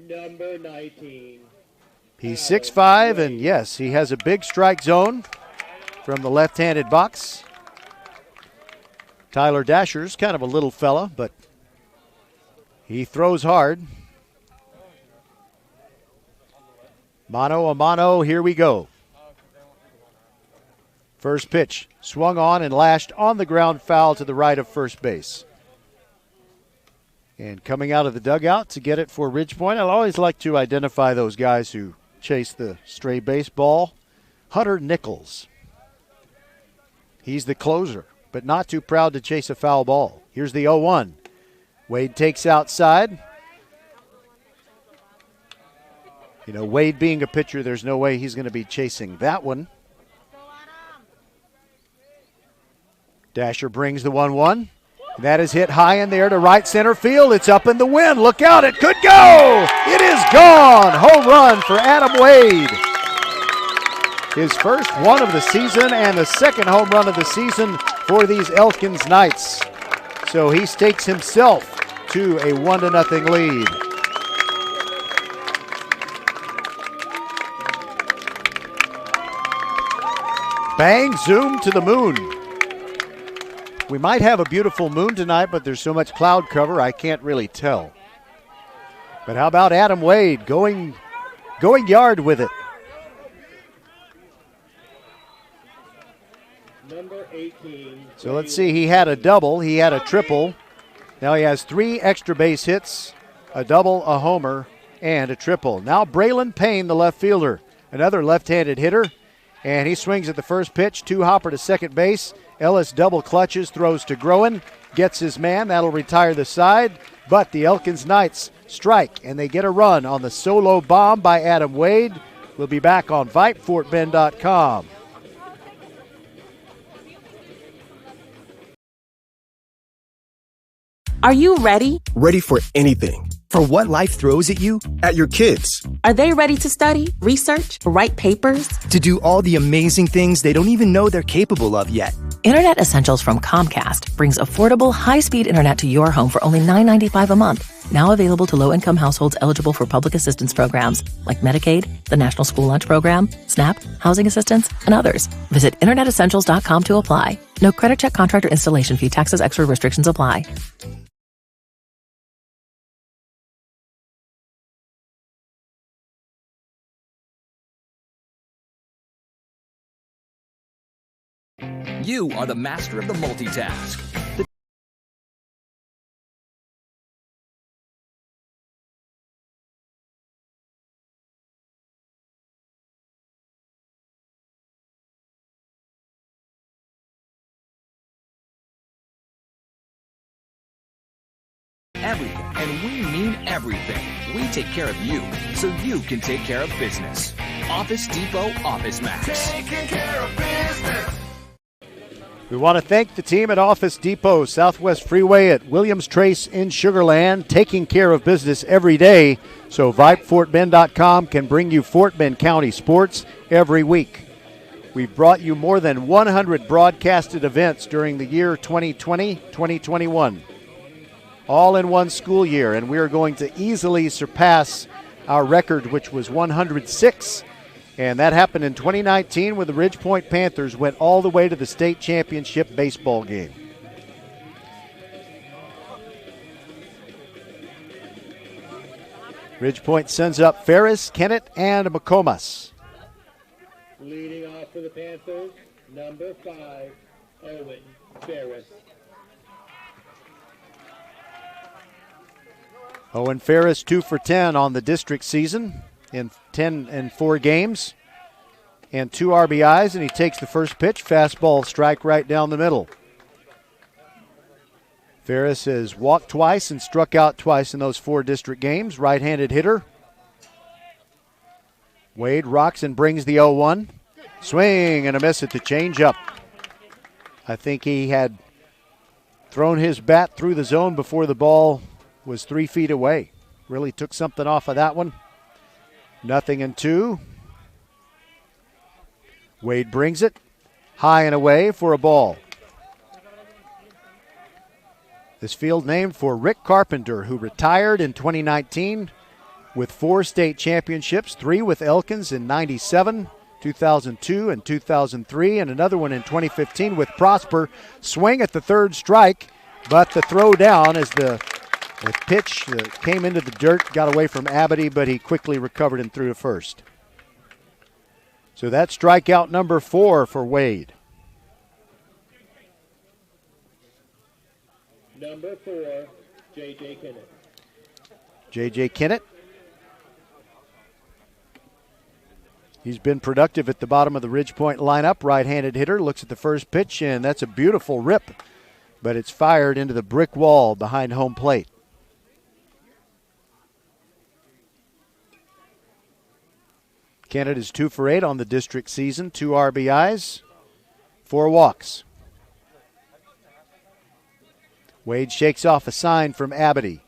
Number 19. He's 6'5", and yes, he has a big strike zone from the left-handed box. Tyler Dasher's kind of a little fella, but he throws hard. Mano a mano, here we go. First pitch, swung on and lashed on the ground, foul to the right of first base. And coming out of the dugout to get it for Ridgepoint, I always like to identify those guys who chase the stray baseball. Hunter Nichols. He's the closer, but not too proud to chase a foul ball. Here's the 0-1. Wade takes outside. You know, Wade being a pitcher, there's no way he's going to be chasing that one. Dasher brings the 1-1. That is hit high in there to right center field. It's up in the wind. Look out, it could go. It is gone. Home run for Adam Wade. His first one of the season and the second home run of the season for these Elkins Knights. So he stakes himself to a 1-0 lead. Bang, zoom to the moon. We might have a beautiful moon tonight, but there's so much cloud cover I can't really tell. But how about Adam Wade going yard with it? Number 18. So let's see, he had a double, he had a triple. Now he has 3 extra base hits, a double, a homer, and a triple. Now Braylon Payne, the left fielder, another left-handed hitter, and he swings at the first pitch, 2-hopper to second base. Ellis double clutches, throws to Groen, gets his man. That'll retire the side, but the Elkins Knights strike, and they get a run on the solo bomb by Adam Wade. We'll be back on Vype, FortBend.com. Are you ready? Ready for anything. For what life throws at you, at your kids. Are they ready to study, research, write papers? To do all the amazing things they don't even know they're capable of yet. Internet Essentials from Comcast brings affordable, high-speed internet to your home for only $9.95 a month. Now available to low-income households eligible for public assistance programs like Medicaid, the National School Lunch Program, SNAP, housing assistance, and others. Visit InternetEssentials.com to apply. No credit check, contract, or installation fee. Taxes, extra restrictions apply. You are the master of the multitask. everything, and we mean everything. We take care of you so you can take care of business. Office Depot Office Max. Taking care of business. We want to thank the team at Office Depot, Southwest Freeway at Williams Trace in Sugar Land, taking care of business every day so VypeFortBend.com can bring you Fort Bend County sports every week. We've brought you more than 100 broadcasted events during the year 2020-2021, all in one school year, and we are going to easily surpass our record, which was 106. And that happened in 2019 when the Ridgepoint Panthers went all the way to the state championship baseball game. Ridgepoint sends up Ferris, Kennett, and McComas. Leading off for the Panthers, number 5, Owen Ferris. Owen Ferris 2 for 10 on the district season in 10 and 4 games and 2 RBIs, and he takes the first pitch, fastball strike right down the middle. Ferris has walked twice and struck out twice in those 4 district games, right-handed hitter. Wade rocks and brings the 0-1. Swing and a miss at the changeup. I think he had thrown his bat through the zone before the ball was 3 feet away. Really took something off of that one. 0-2. Wade brings it high and away for a ball. This field named for Rick Carpenter, who retired in 2019 with 4 state championships, 3 with Elkins in 97, 2002, and 2003, and another one in 2015 with Prosper. Swing at the third strike, but the throw down as the pitch came into the dirt, got away from Abity, but he quickly recovered and threw to first. So that's strikeout number 4 for Wade. Number 4, J.J. Kennett. J.J. Kennett. He's been productive at the bottom of the Ridgepoint lineup. Right-handed hitter, looks at the first pitch, and that's a beautiful rip, but it's fired into the brick wall behind home plate. Kennett is 2 for 8 on the district season, 2 RBIs, 4 walks. Wade shakes off a sign from Abity.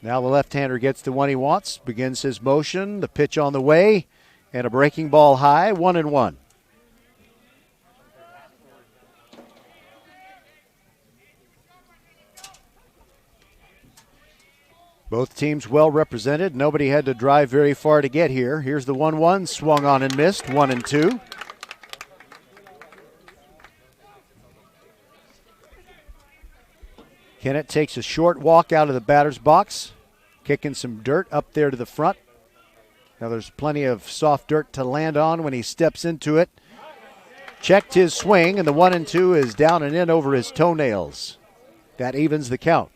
Now the left-hander gets the one he wants, begins his motion, the pitch on the way, and a breaking ball high, 1-1. Both teams well represented. Nobody had to drive very far to get here. Here's the 1-1, swung on and missed, 1-2. Kennett takes a short walk out of the batter's box, kicking some dirt up there to the front. Now there's plenty of soft dirt to land on when he steps into it. Checked his swing, and the 1-2 is down and in over his toenails. That evens the count.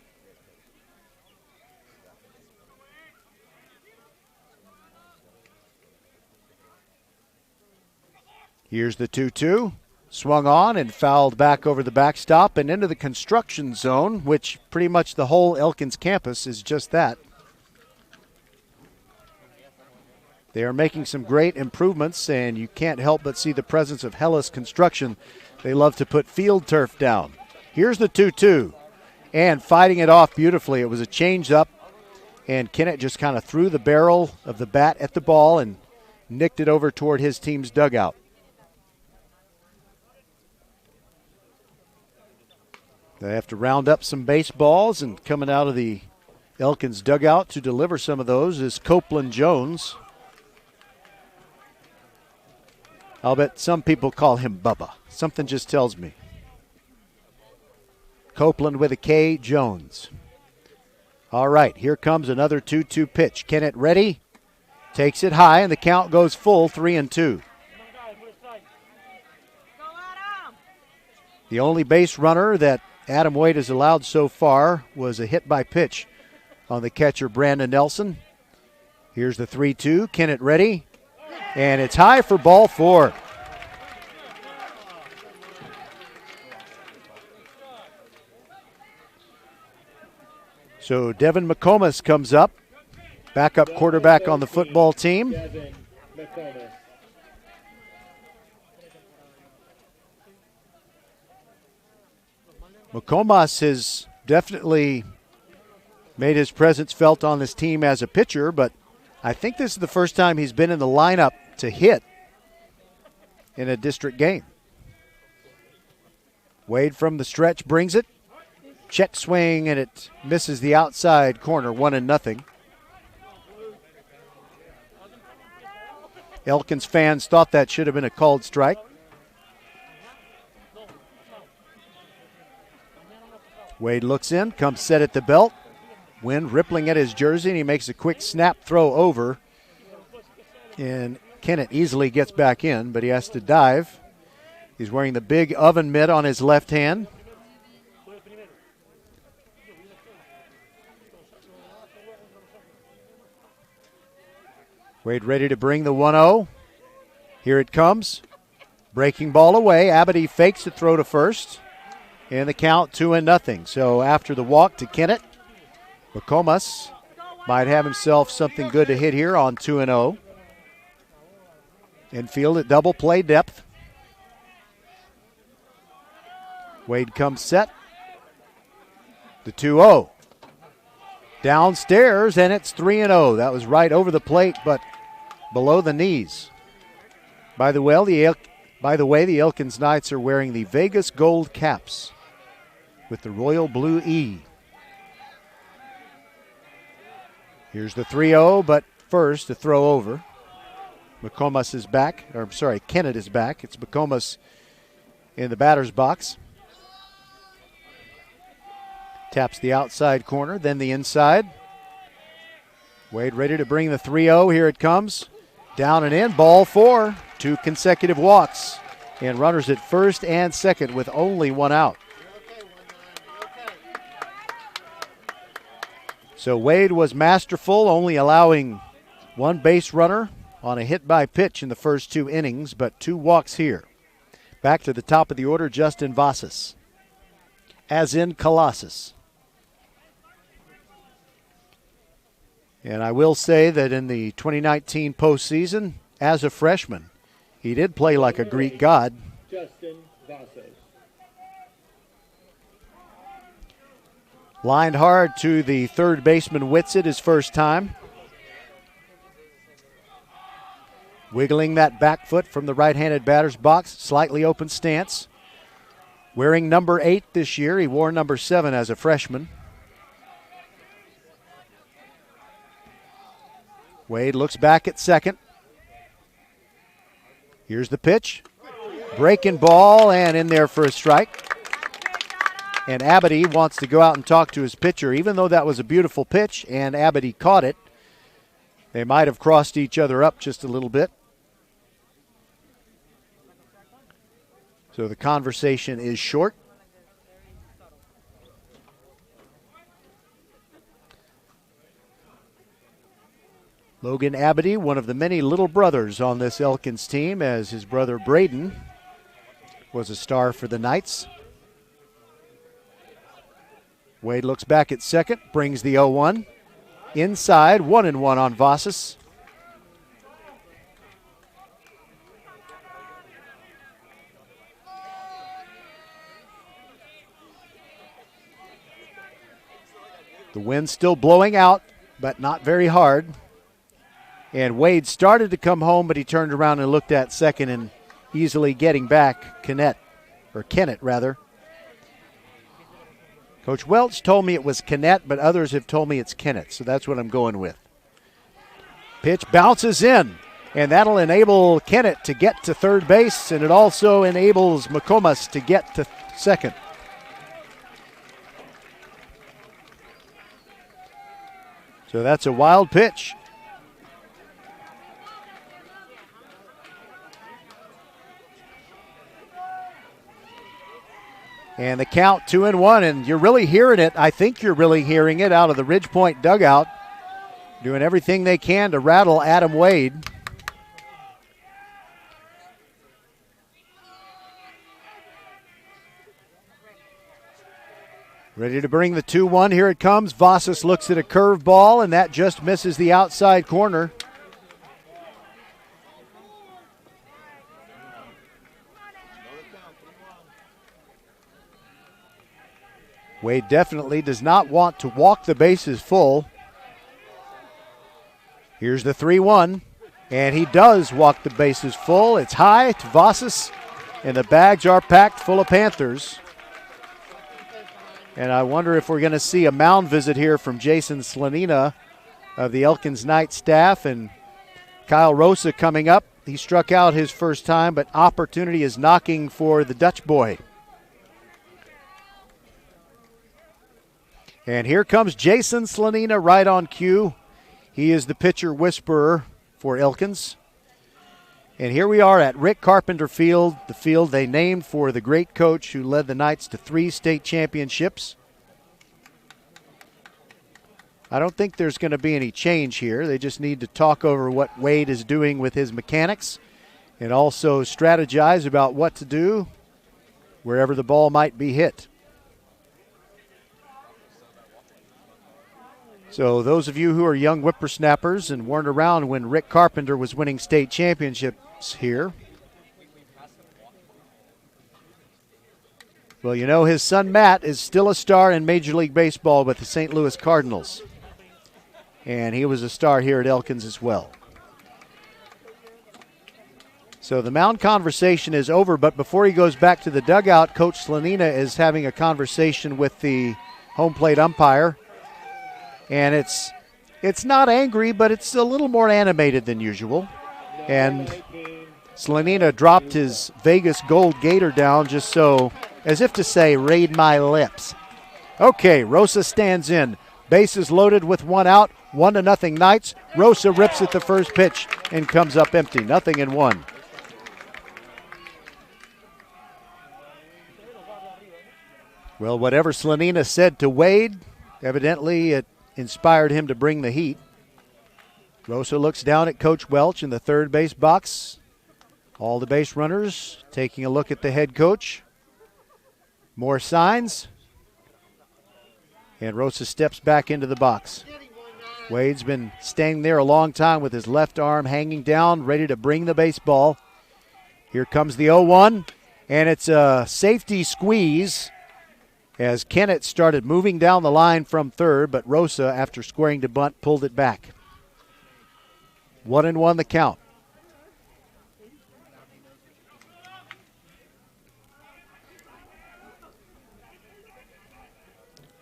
Here's the 2-2. Swung on and fouled back over the backstop and into the construction zone, which pretty much the whole Elkins campus is just that. They are making some great improvements, and you can't help but see the presence of Hellas Construction. They love to put field turf down. Here's the 2-2, and fighting it off beautifully. It was a change-up, and Kennett just kind of threw the barrel of the bat at the ball and nicked it over toward his team's dugout. They have to round up some baseballs, and coming out of the Elkins dugout to deliver some of those is Copeland Jones. I'll bet some people call him Bubba. Something just tells me. Copeland with a K, Jones. All right, here comes another 2-2 pitch. Kennett ready, takes it high, and the count goes full, 3-2. The only base runner that Adam Wade has allowed so far was a hit by pitch on the catcher, Brandon Nelson. Here's the 3-2. Kennett ready, and it's high for ball 4. So Devin McComas comes up, backup quarterback on the football team. Devin McComas. McComas has definitely made his presence felt on this team as a pitcher, but I think this is the first time he's been in the lineup to hit in a district game. Wade from the stretch brings it. Check swing, and it misses the outside corner, 1-0. Elkins fans thought that should have been a called strike. Wade looks in, comes set at the belt. Wind rippling at his jersey, and he makes a quick snap throw over. And Kennett easily gets back in, but he has to dive. He's wearing the big oven mitt on his left hand. Wade ready to bring the 1-0. Here it comes. Breaking ball away. Abity fakes the throw to first. And the count 2-0. So after the walk to Kennett, McComas might have himself something good to hit here on 2-0. Infield at double play depth. Wade comes set. The 2-0. Downstairs, and it's 3-0. That was right over the plate, but below the knees. By the way, the Elkins Knights are wearing the Vegas gold caps with the royal blue E. Here's the 3-0, but first a throw over. McComas is back, or I'm sorry, Kennett is back. It's McComas in the batter's box. Taps the outside corner, then the inside. Wade ready to bring the 3-0. Here it comes. Down and in, ball 4. 2 consecutive walks. And runners at first and second with only one out. So Wade was masterful, only allowing one base runner on a hit by pitch in the first 2 innings, but 2 walks here. Back to the top of the order, Justin Vasas, as in Colossus. And I will say that in the 2019 postseason, as a freshman, he did play like a Greek god. Justin Vasas. Lined hard to the third baseman Whitsitt his first time. Wiggling that back foot from the right-handed batter's box, slightly open stance. Wearing number 8 this year. He wore number 7 as a freshman. Wade looks back at second. Here's the pitch. Breaking ball and in there for a strike. And Abity wants to go out and talk to his pitcher, even though that was a beautiful pitch and Abity caught it. They might have crossed each other up just a little bit. So the conversation is short. Logan Abity, one of the many little brothers on this Elkins team, as his brother Braden was a star for the Knights. Wade looks back at second, brings the 0-1. Inside, 1-1 on Vasas. The wind still blowing out, but not very hard. And Wade started to come home, but he turned around and looked at second and easily getting back Kennett. Coach Welch told me it was Kennett, but others have told me it's Kennett, so that's what I'm going with. Pitch bounces in, and that'll enable Kennett to get to third base, and it also enables McComas to get to second. So that's a wild pitch. And the count 2-1, and you're really hearing it. I think you're really hearing it out of the Ridge Point dugout, doing everything they can to rattle Adam Wade. Ready to bring the 2-1. Here it comes. Vasas looks at a curveball, and that just misses the outside corner. Wade definitely does not want to walk the bases full. Here's the 3-1, and he does walk the bases full. It's high to Vasas, and the bags are packed full of Panthers. And I wonder if we're going to see a mound visit here from Jason Slanina of the Elkins Knight staff, and Kyle Rosa coming up. He struck out his first time, but opportunity is knocking for the Dutch boy. And here comes Jason Slanina right on cue. He is the pitcher whisperer for Elkins. And here we are at Rick Carpenter Field, the field they named for the great coach who led the Knights to 3 state championships. I don't think there's going to be any change here. They just need to talk over what Wade is doing with his mechanics and also strategize about what to do wherever the ball might be hit. So those of you who are young whippersnappers and weren't around when Rick Carpenter was winning state championships here, well, you know his son Matt is still a star in Major League Baseball with the St. Louis Cardinals. And he was a star here at Elkins as well. So the mound conversation is over, but before he goes back to the dugout, Coach Slanina is having a conversation with the home plate umpire. And it's not angry, but it's a little more animated than usual. And Slanina dropped his Vegas Gold Gator down just so, as if to say, read my lips. Okay, Rosa stands in. Bases loaded with 1 out, 1-0 Knights. Rosa rips at the first pitch and comes up empty, 0-1. Well, whatever Slanina said to Wade, evidently it inspired him to bring the heat. Rosa looks down at Coach Welch in the third base box. All the base runners taking a look at the head coach. More signs. And Rosa steps back into the box. Wade's been standing there a long time with his left arm hanging down, ready to bring the baseball. Here comes the 0-1, and it's a safety squeeze as Kennett started moving down the line from third, but Rosa, after squaring to bunt, pulled it back. 1-1 the count.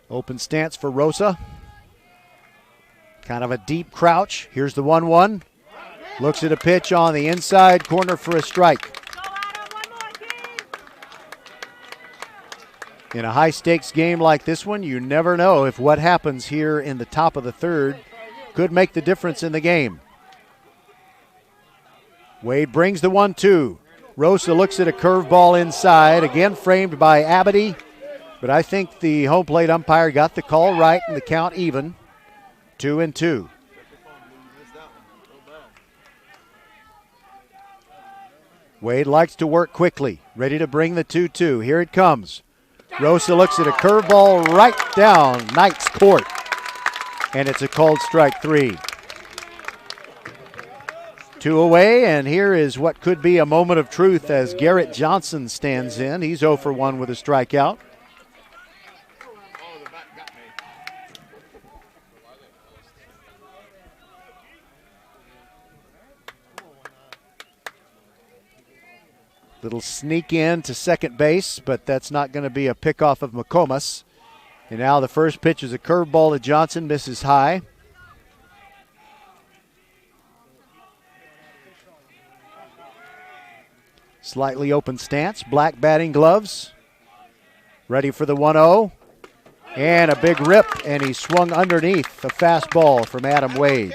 Open stance for Rosa. Kind of a deep crouch. Here's the 1-1. Looks at a pitch on the inside corner for a strike. In a high-stakes game like this one, you never know if what happens here in the top of the third could make the difference in the game. Wade brings the 1-2. Rosa looks at a curveball inside, again framed by Abity, but I think the home plate umpire got the call right and the count even, 2-2. Wade likes to work quickly, ready to bring the 2-2. Here it comes. Rosa looks at a curveball right down Knight's court, and it's a called strike 3. 2 away, and here is what could be a moment of truth as Garrett Johnson stands in. He's 0 for 1 with a strikeout. Little sneak in to second base, but that's not going to be a pickoff of McComas. And now the first pitch is a curveball to Johnson, misses high. Slightly open stance, black batting gloves. Ready for the 1-0. And a big rip, and he swung underneath a fastball from Adam Wade.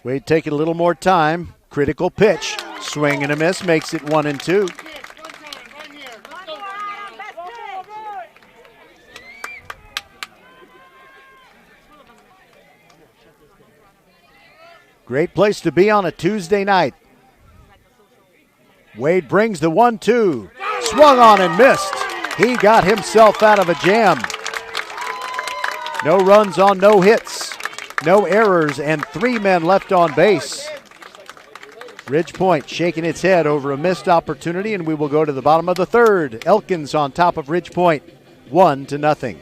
Wade taking a little more time. Critical pitch. Swing and a miss makes it 1-2. Great place to be on a Tuesday night. Wade brings the 1-2. Swung on and missed. He got himself out of a jam. No runs on no hits, no errors, and 3 men left on base. Ridge Point shaking its head over a missed opportunity, and we will go to the bottom of the third. Elkins on top of Ridge Point, 1-0.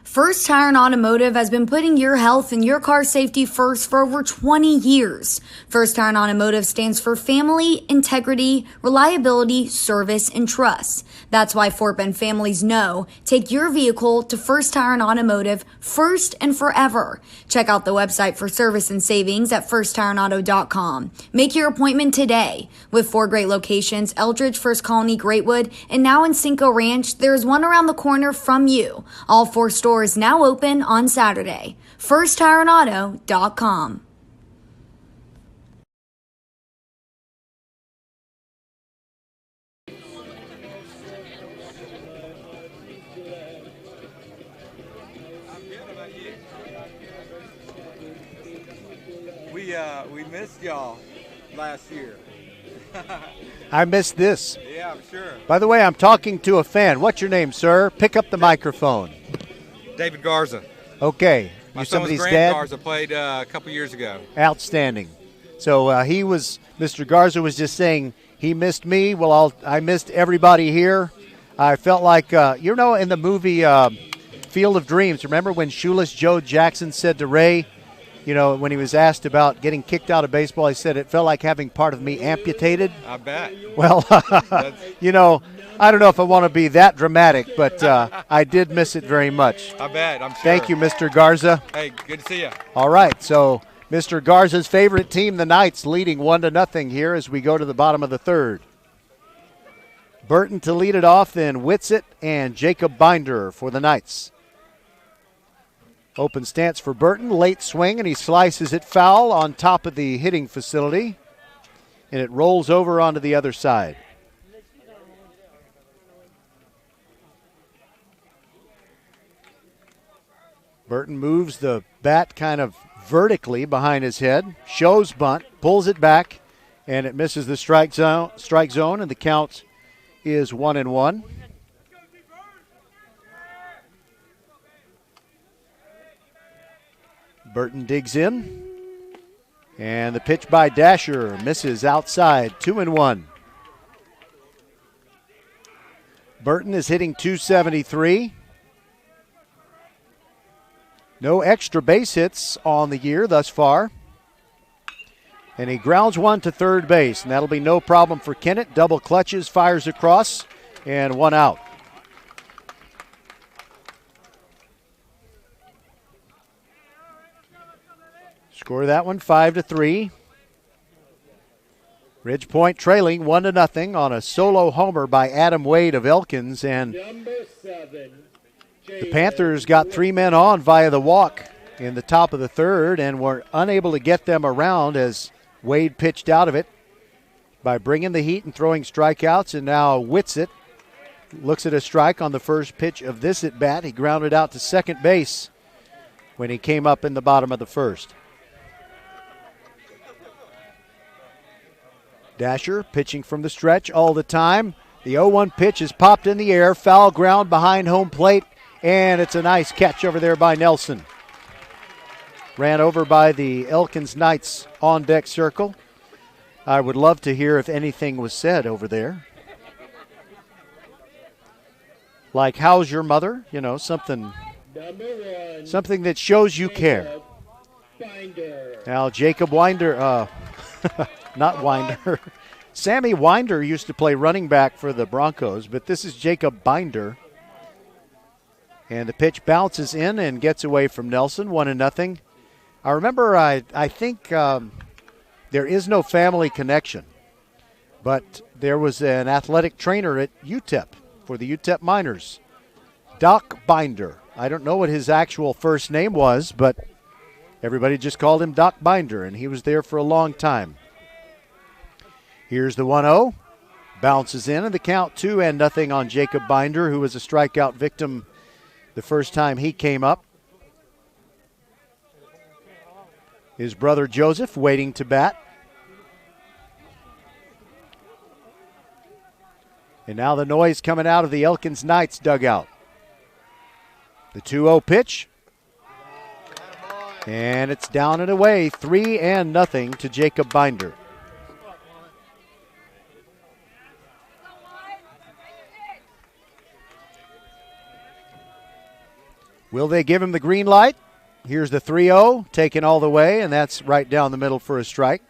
First Tire and Automotive has been putting your health and your car safety first for over 20 years. First Tire and Automotive stands for family, integrity, reliability, service, and trust. That's why Fort Bend families know take your vehicle to First Tire and Automotive first and forever. Check out the website for service and savings at firsttireandauto.com. Make your appointment today. With 4 great locations, Eldridge, First Colony, Greatwood, and now in Cinco Ranch, there's one around the corner from you. All 4 stores now open on Saturday. FirstTireandAuto.com. We missed y'all last year. I missed this. Yeah, I'm sure. By the way, I'm talking to a fan. What's your name, sir? Pick up the microphone. David Garza. Okay. My You're son's somebody's Grant dad? Garza played a couple years ago. Outstanding. So Mr. Garza was just saying he missed me. Well, I missed everybody here. I felt like, in the movie Field of Dreams, remember when Shoeless Joe Jackson said to Ray, when he was asked about getting kicked out of baseball, he said it felt like having part of me amputated. I bet. Well, I don't know if I want to be that dramatic, but I did miss it very much. I bet, I'm sure. Thank you, Mr. Garza. Hey, good to see you. All right, so Mr. Garza's favorite team, the Knights, leading 1-0 here as we go to the bottom of the third. Burton to lead it off, then Whitsitt and Jacob Binder for the Knights. Open stance for Burton, late swing, and he slices it foul on top of the hitting facility, and it rolls over onto the other side. Burton moves the bat kind of vertically behind his head, shows bunt, pulls it back, and it misses the strike zone, and the count is 1-1. Burton digs in, and the pitch by Dasher misses outside, 2-1. Burton is hitting .273. No extra base hits on the year thus far. And he grounds one to third base, and that'll be no problem for Kennett. Double clutches, fires across, and 1 out. Score that one 5-3. Ridge Point trailing 1-0 on a solo homer by Adam Wade of Elkins, and the Panthers got 3 men on via the walk in the top of the third and were unable to get them around as Wade pitched out of it by bringing the heat and throwing strikeouts, and now Whitsitt looks at a strike on the first pitch of this at bat. He grounded out to second base when he came up in the bottom of the first. Dasher pitching from the stretch all the time. The 0-1 pitch is popped in the air, foul ground behind home plate, and it's a nice catch over there by Nelson. Ran over by the Elkins Knights on-deck circle. I would love to hear if anything was said over there. Like, how's your mother? Something that shows you care. Now, Jacob Winder, not Winder. Sammy Winder used to play running back for the Broncos, but this is Jacob Binder. And the pitch bounces in and gets away from Nelson, 1-0. I remember, I think there is no family connection, but there was an athletic trainer at UTEP for the UTEP Miners, Doc Binder. I don't know what his actual first name was, but everybody just called him Doc Binder, and he was there for a long time. Here's the 1-0. bounces in, and the count 2-0 on Jacob Binder, who was a strikeout victim the first time he came up. His brother Joseph waiting to bat. And now the noise coming out of the Elkins Knights dugout. The 2-0 pitch. And it's down and away, 3-0 to Jacob Binder. Will they give him the green light? Here's the 3-0, taken all the way, and that's right down the middle for a strike.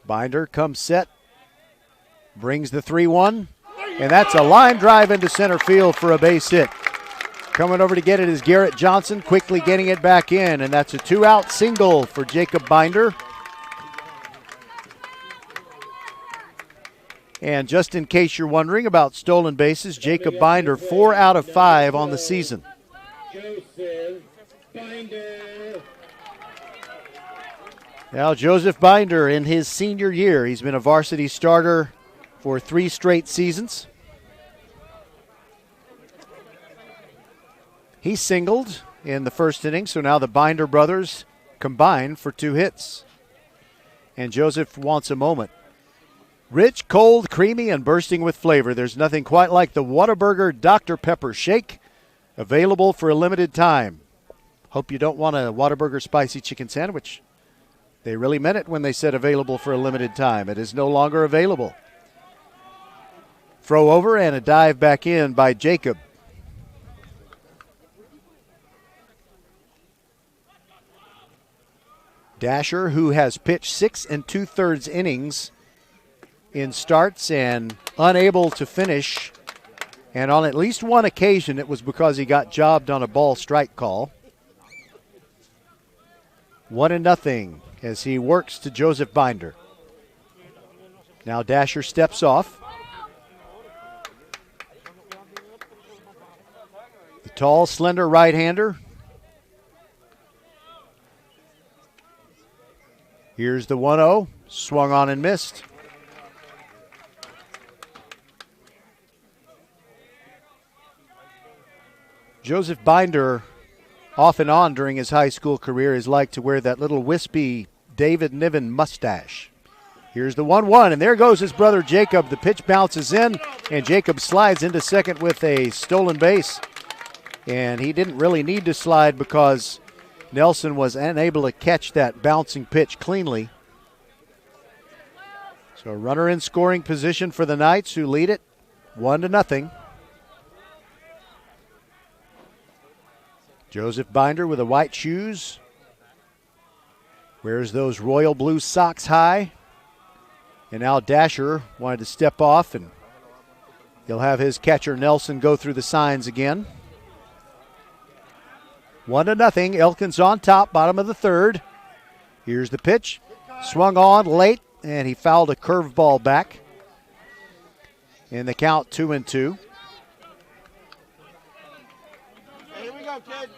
Binder comes set, brings the 3-1, and that's a line drive into center field for a base hit. Coming over to get it is Garrett Johnson, quickly getting it back in, and that's a 2-out single for Jacob Binder. And just in case you're wondering about stolen bases, Jacob Binder 4 out of 5 on the season. Joseph Binder. Now Joseph Binder in his senior year, he's been a varsity starter for 3 straight seasons. He singled in the first inning, so now the Binder brothers combine for 2 hits. And Joseph wants a moment. Rich, cold, creamy, and bursting with flavor. There's nothing quite like the Whataburger Dr. Pepper Shake, available for a limited time. Hope you don't want a Whataburger spicy chicken sandwich. They really meant it when they said available for a limited time. It is no longer available. Throw over and a dive back in by Jacob. Dasher, who has pitched 6 2/3 innings in starts and unable to finish, and on at least one occasion it was because he got jobbed on a ball strike call. 1-0 as he works to Joseph Binder. Now Dasher steps off. The tall, slender right-hander. Here's the 1-0, swung on and missed. Joseph Binder, off and on during his high school career, has liked to wear that little wispy David Niven mustache. Here's the 1-1, and there goes his brother Jacob. The pitch bounces in, and Jacob slides into second with a stolen base. And he didn't really need to slide because Nelson was unable to catch that bouncing pitch cleanly. So a runner in scoring position for the Knights, who lead it 1-0. Joseph Binder with the white shoes. Wears those royal blue socks high. And now Dasher wanted to step off, and he'll have his catcher Nelson go through the signs again. 1-0, Elkins on top, bottom of the third. Here's the pitch. Swung on late, and he fouled a curveball back. In the count, 2-2. Here we go, kid.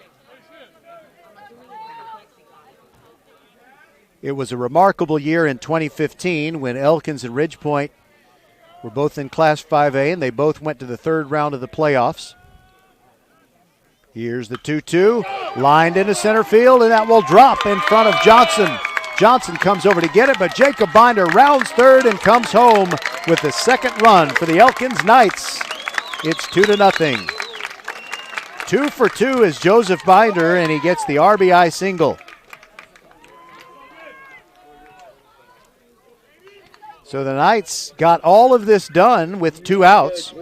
It was a remarkable year in 2015 when Elkins and Ridgepoint were both in Class 5A, and they both went to the third round of the playoffs. Here's the 2-2, lined into center field, and that will drop in front of Johnson. Johnson comes over to get it, but Jacob Binder rounds third and comes home with the second run for the Elkins Knights. It's 2-0. 2 for 2 is Joseph Binder, and he gets the RBI single. So the Knights got all of this done with 2 outs.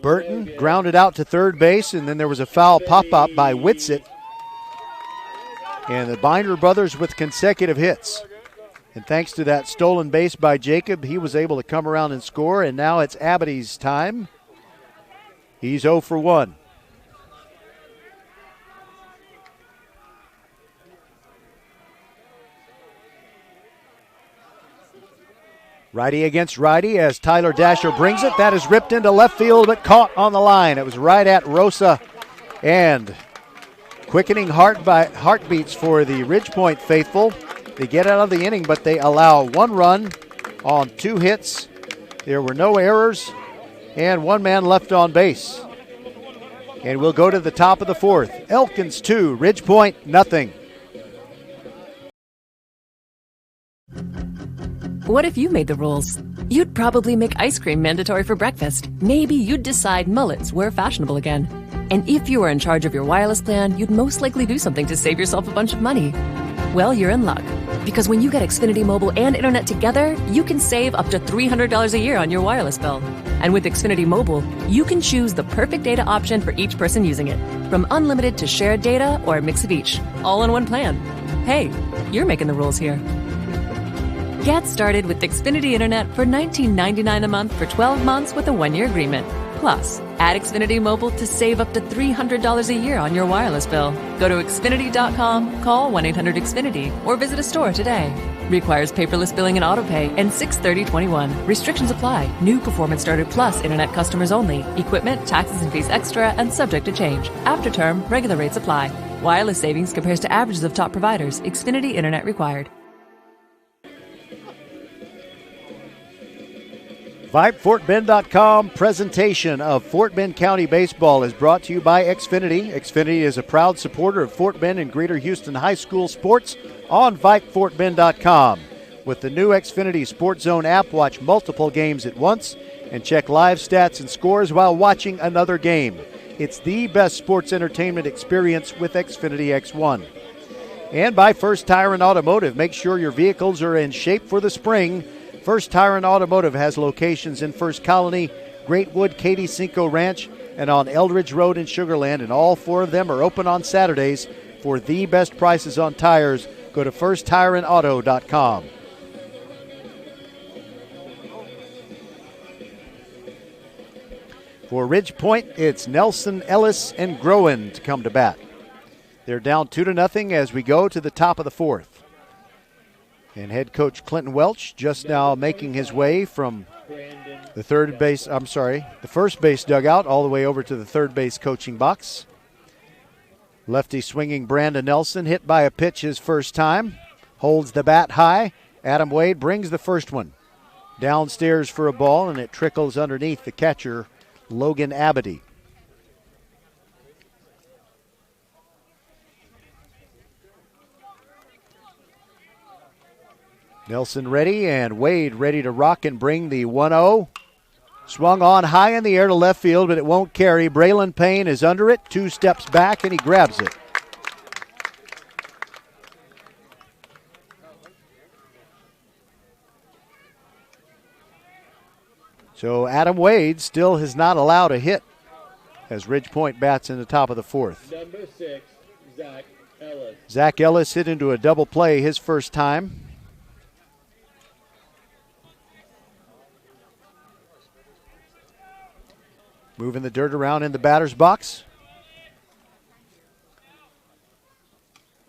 Burton grounded out to third base, and then there was a foul pop-up by Whitsitt. And the Binder brothers with consecutive hits. And thanks to that stolen base by Jacob, he was able to come around and score, and now it's Abady's time. He's 0 for 1. Righty against righty as Tyler Dasher brings it. That is ripped into left field but caught on the line. It was right at Rosa, and quickening heartbeats for the Ridgepoint faithful. They get out of the inning, but they allow 1 run on 2 hits. There were no errors and 1 man left on base. And we'll go to the top of the 4th. Elkins 2, Ridgepoint nothing. What if you made the rules? You'd probably make ice cream mandatory for breakfast. Maybe you'd decide mullets were fashionable again. And if you were in charge of your wireless plan, you'd most likely do something to save yourself a bunch of money. Well, you're in luck. Because when you get Xfinity Mobile and Internet together, you can save up to $300 a year on your wireless bill. And with Xfinity Mobile, you can choose the perfect data option for each person using it. From unlimited to shared data or a mix of each, all in one plan. Hey, you're making the rules here. Get started with Xfinity Internet for $19.99 a month for 12 months with a 1-year agreement. Plus, add Xfinity Mobile to save up to $300 a year on your wireless bill. Go to Xfinity.com, call 1-800-XFINITY, or visit a store today. Requires paperless billing and autopay and 6/30/21. Restrictions apply. New Performance Starter Plus Internet customers only. Equipment, taxes and fees extra and subject to change. After term, regular rates apply. Wireless savings compares to averages of top providers. Xfinity Internet required. VypeFortBend.com presentation of Fort Bend County Baseball is brought to you by Xfinity. Xfinity is a proud supporter of Fort Bend and Greater Houston High School sports on VypeFortBend.com. With the new Xfinity Sports Zone app, watch multiple games at once and check live stats and scores while watching another game. It's the best sports entertainment experience with Xfinity X1. And by First Tire and Automotive, make sure your vehicles are in shape for the spring. First Tire and Automotive has locations in First Colony, Greatwood, Katy Cinco Ranch, and on Eldridge Road in Sugar Land, and all 4 of them are open on Saturdays. For the best prices on tires, go to firsttireandauto.com. For Ridgepoint, it's Nelson, Ellis, and Groen to come to bat. They're down 2-0 as we go to the top of the 4th. And head coach Clinton Welch just now making his way from the first base dugout all the way over to the third base coaching box. Lefty swinging Brandon Nelson, hit by a pitch his first time. Holds the bat high. Adam Wade brings the first one downstairs for a ball, and it trickles underneath the catcher, Logan Abity. Nelson ready, and Wade ready to rock and bring the 1-0. Swung on high in the air to left field, but it won't carry. Braylon Payne is under it, 2 steps back, and he grabs it. So Adam Wade still has not allowed a hit as Ridgepoint bats in the top of the 4th. Number 6, Zach Ellis. Zach Ellis hit into a double play his first time. Moving the dirt around in the batter's box.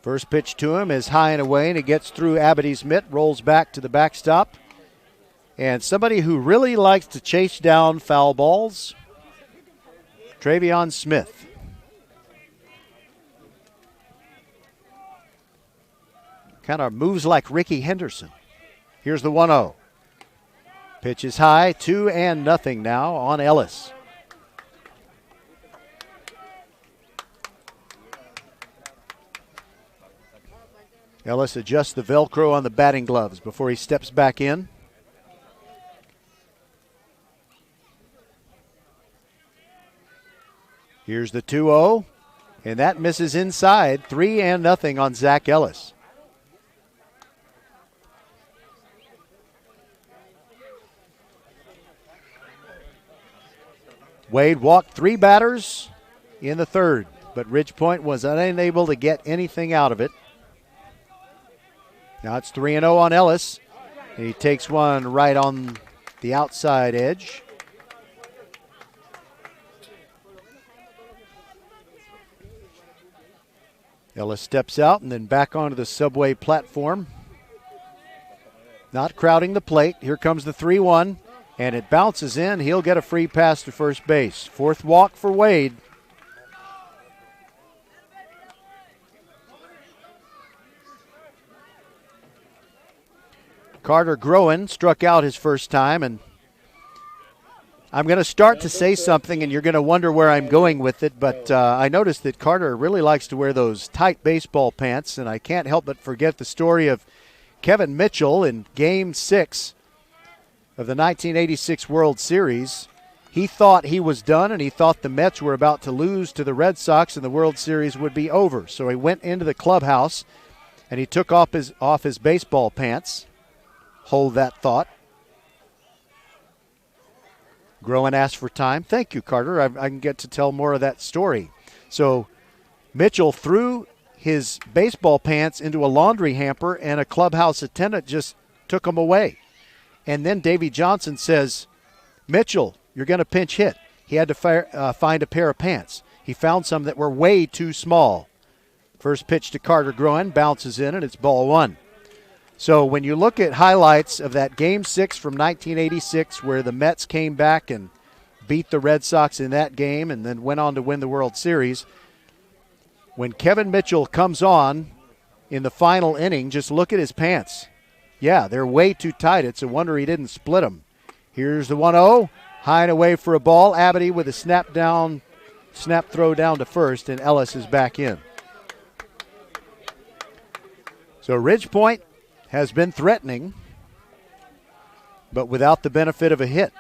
First pitch to him is high and away, and it gets through Abity's mitt, rolls back to the backstop. And somebody who really likes to chase down foul balls, Travion Smith. Kind of moves like Ricky Henderson. Here's the 1-0. Pitch is high, 2-0 now on Ellis. Ellis adjusts the Velcro on the batting gloves before he steps back in. Here's the 2-0, and that misses inside. 3-0 on Zach Ellis. Wade walked 3 batters in the 3rd, but Ridgepoint was unable to get anything out of it. Now it's 3-0 on Ellis. And he takes one right on the outside edge. Ellis steps out and then back onto the subway platform. not crowding the plate. Here comes the 3-1, and it bounces in. He'll get a free pass to first base. Fourth walk for Wade. Carter Groen struck out his first time, and I'm going to start to say something, and you're going to wonder where I'm going with it, but I noticed that Carter really likes to wear those tight baseball pants, and I can't help but forget the story of Kevin Mitchell in Game 6 of the 1986 World Series. He thought he was done, and he thought the Mets were about to lose to the Red Sox and the World Series would be over. So he went into the clubhouse, and he took off his baseball pants. Hold that thought. Groen asked for time. Thank you, Carter. I can get to tell more of that story. So Mitchell threw his baseball pants into a laundry hamper, and a clubhouse attendant just took them away. And then Davey Johnson says, Mitchell, you're going to pinch hit. He had to find a pair of pants. He found some that were way too small. First pitch to Carter Groen, bounces in, and it's ball one. So when you look at highlights of that Game 6 from 1986 where the Mets came back and beat the Red Sox in that game and then went on to win the World Series, when Kevin Mitchell comes on in the final inning, just look at his pants. Yeah, they're way too tight. It's a wonder he didn't split them. Here's the 1-0, high and away for a ball. Abity with a snap throw down to first, and Ellis is back in. So Ridge Point has been threatening, but without the benefit of a hit.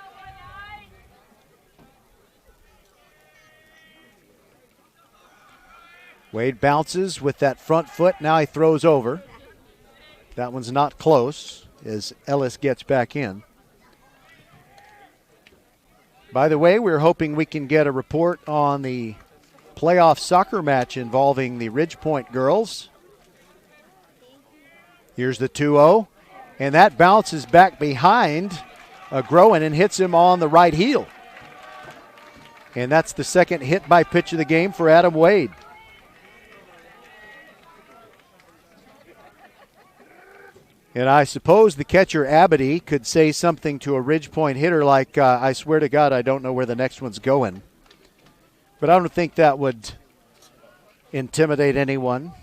Wade bounces with that front foot. Now he throws over. That one's not close as Ellis gets back in. By the way, we're hoping we can get a report on the playoff soccer match involving the Ridge Point girls. Here's the 2-0, and that bounces back behind Groen and hits him on the right heel. And that's the second hit by pitch of the game for Adam Wade. And I suppose the catcher, Abity, could say something to a Ridge Point hitter like, I swear to God, I don't know where the next one's going. But I don't think that would intimidate anyone.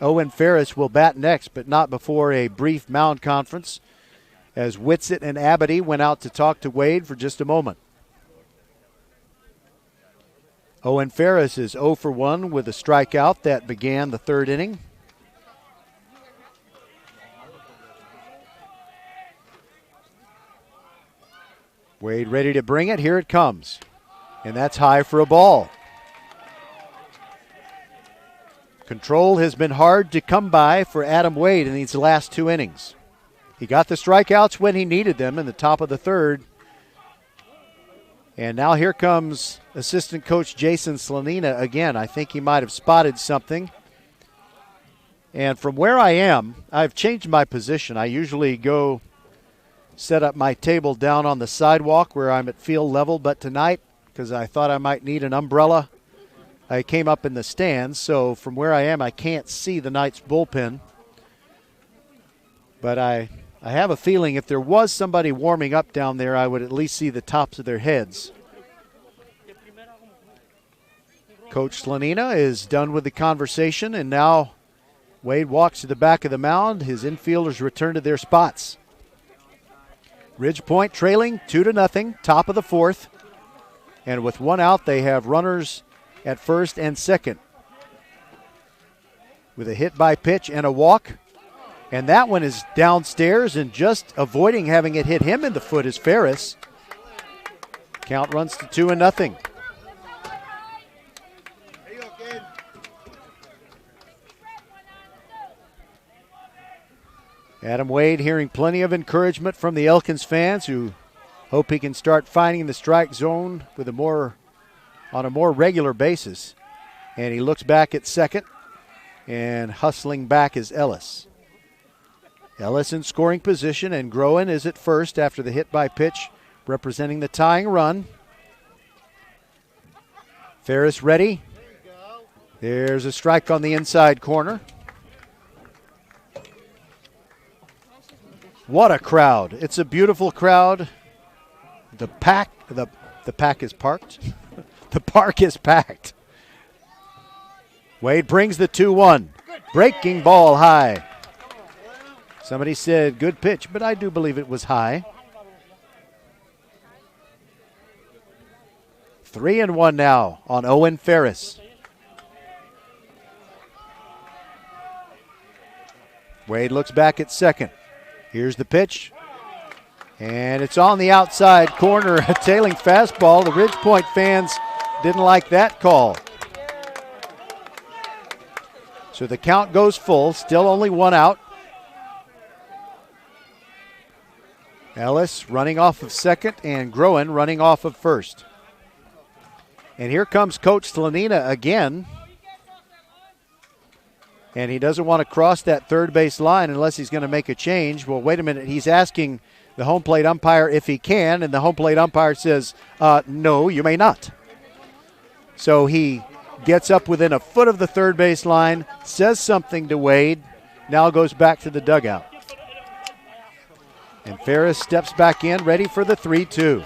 Owen Ferris will bat next, but not before a brief mound conference as Whitsitt and Abity went out to talk to Wade for just a moment. Owen Ferris is 0 for 1 with a strikeout that began the third inning. Wade ready to bring it. Here it comes. And that's high for a ball. Control has been hard to come by for Adam Wade in these last two innings. He got the strikeouts when he needed them in the top of the third. And now here comes assistant coach Jason Slanina again. I think he might have spotted something. And from where I am, I've changed my position. I usually go set up my table down on the sidewalk where I'm at field level, but tonight, because I thought I might need an umbrella, I came up in the stands, so from where I am, I can't see the Knights bullpen. But I have a feeling if there was somebody warming up down there, I would at least see the tops of their heads. Coach Slanina is done with the conversation, and now Wade walks to the back of the mound. His infielders return to their spots. Ridge Point trailing 2-0, top of the fourth. And with one out, they have runners at first and second. With a hit by pitch and a walk. And that one is downstairs, and just avoiding having it hit him in the foot is Ferris. Count runs to 2-0. Adam Wade hearing plenty of encouragement from the Elkins fans who hope he can start finding the strike zone with on a more regular basis. And he looks back at second, and hustling back is Ellis. Ellis in scoring position, and Groen is at first after the hit by pitch, representing the tying run. Ferris ready. There's a strike on the inside corner. What a crowd. It's a beautiful crowd. The pack is parked. The park is packed. Wade brings the 2-1. Breaking ball high. Somebody said good pitch, but I do believe it was high. 3-1 now on Owen Ferris. Wade looks back at second. Here's the pitch. And it's on the outside corner, a tailing fastball. The Ridgepoint fans didn't like that call. So the count goes full, still only one out. Ellis running off of second and Groen running off of first. And here comes Coach Slanina again. And he doesn't want to cross that third base line unless he's going to make a change. Well, wait a minute. He's asking the home plate umpire if he can, and the home plate umpire says, no, you may not. So he gets up within a foot of the third base line, says something to Wade, now goes back to the dugout. And Ferris steps back in, ready for the 3-2.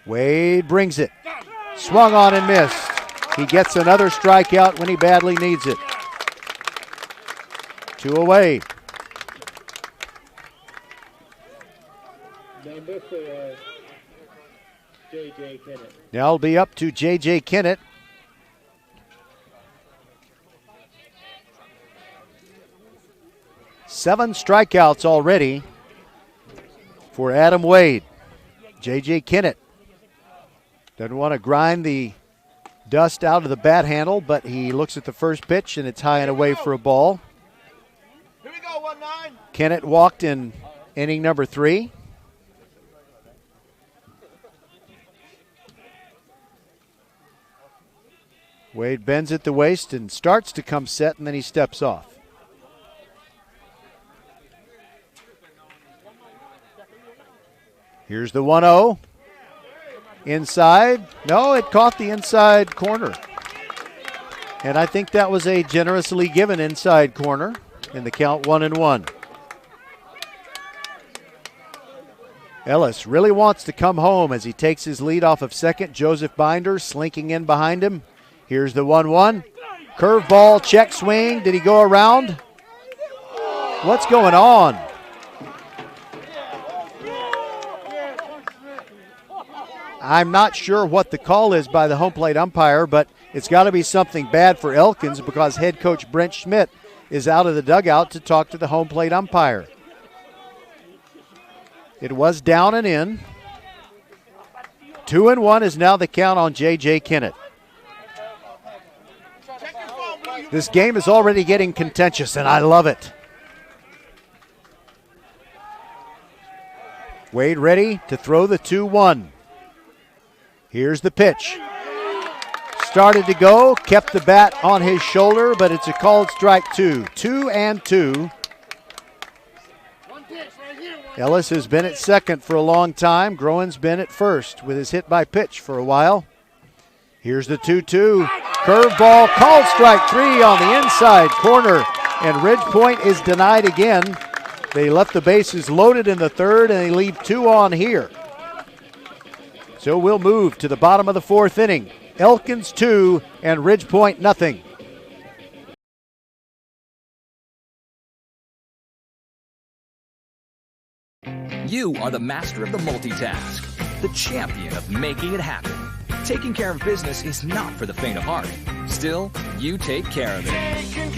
Wade brings it. Swung on and missed. He gets another strikeout when he badly needs it. 2 away. Number 4, J.J. Kennett. Now it'll be up to J.J. Kennett. Seven strikeouts already for Adam Wade. J.J. Kennett doesn't want to grind the dust out of the bat handle, but he looks at the first pitch, and it's high and away for a ball. Here we go, 1-9. Kennett walked in inning number 3. Wade bends at the waist and starts to come set, and then he steps off. Here's the 1-0. Inside. No, it caught the inside corner. And I think that was a generously given inside corner in the count 1-1. Ellis really wants to come home as he takes his lead off of second. Joseph Binder slinking in behind him. Here's the 1-1. Curveball, check swing. Did he go around? What's going on? I'm not sure what the call is by the home plate umpire, but it's got to be something bad for Elkins because head coach Brent Schmidt is out of the dugout to talk to the home plate umpire. It was down and in. 2-1 is now the count on J.J. Kennett. This game is already getting contentious, and I love it. Wade ready to throw the 2-1. Here's the pitch. Started to go, kept the bat on his shoulder, but it's a called strike 2. 2-2. Ellis has been at second for a long time. Groen's been at first with his hit by pitch for a while. Here's the 2-2. Curveball, called strike 3 on the inside corner, and Ridgepoint is denied again. They left the bases loaded in the third, and they leave 2 on here. So we'll move to the bottom of the 4th inning. Elkins 2 and Ridgepoint nothing. You are the master of the multitask, the champion of making it happen. Taking care of business is not for the faint of heart. Still, you take care of it.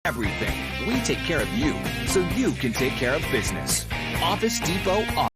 Everything. We take care of you so you can take care of business. Office Depot.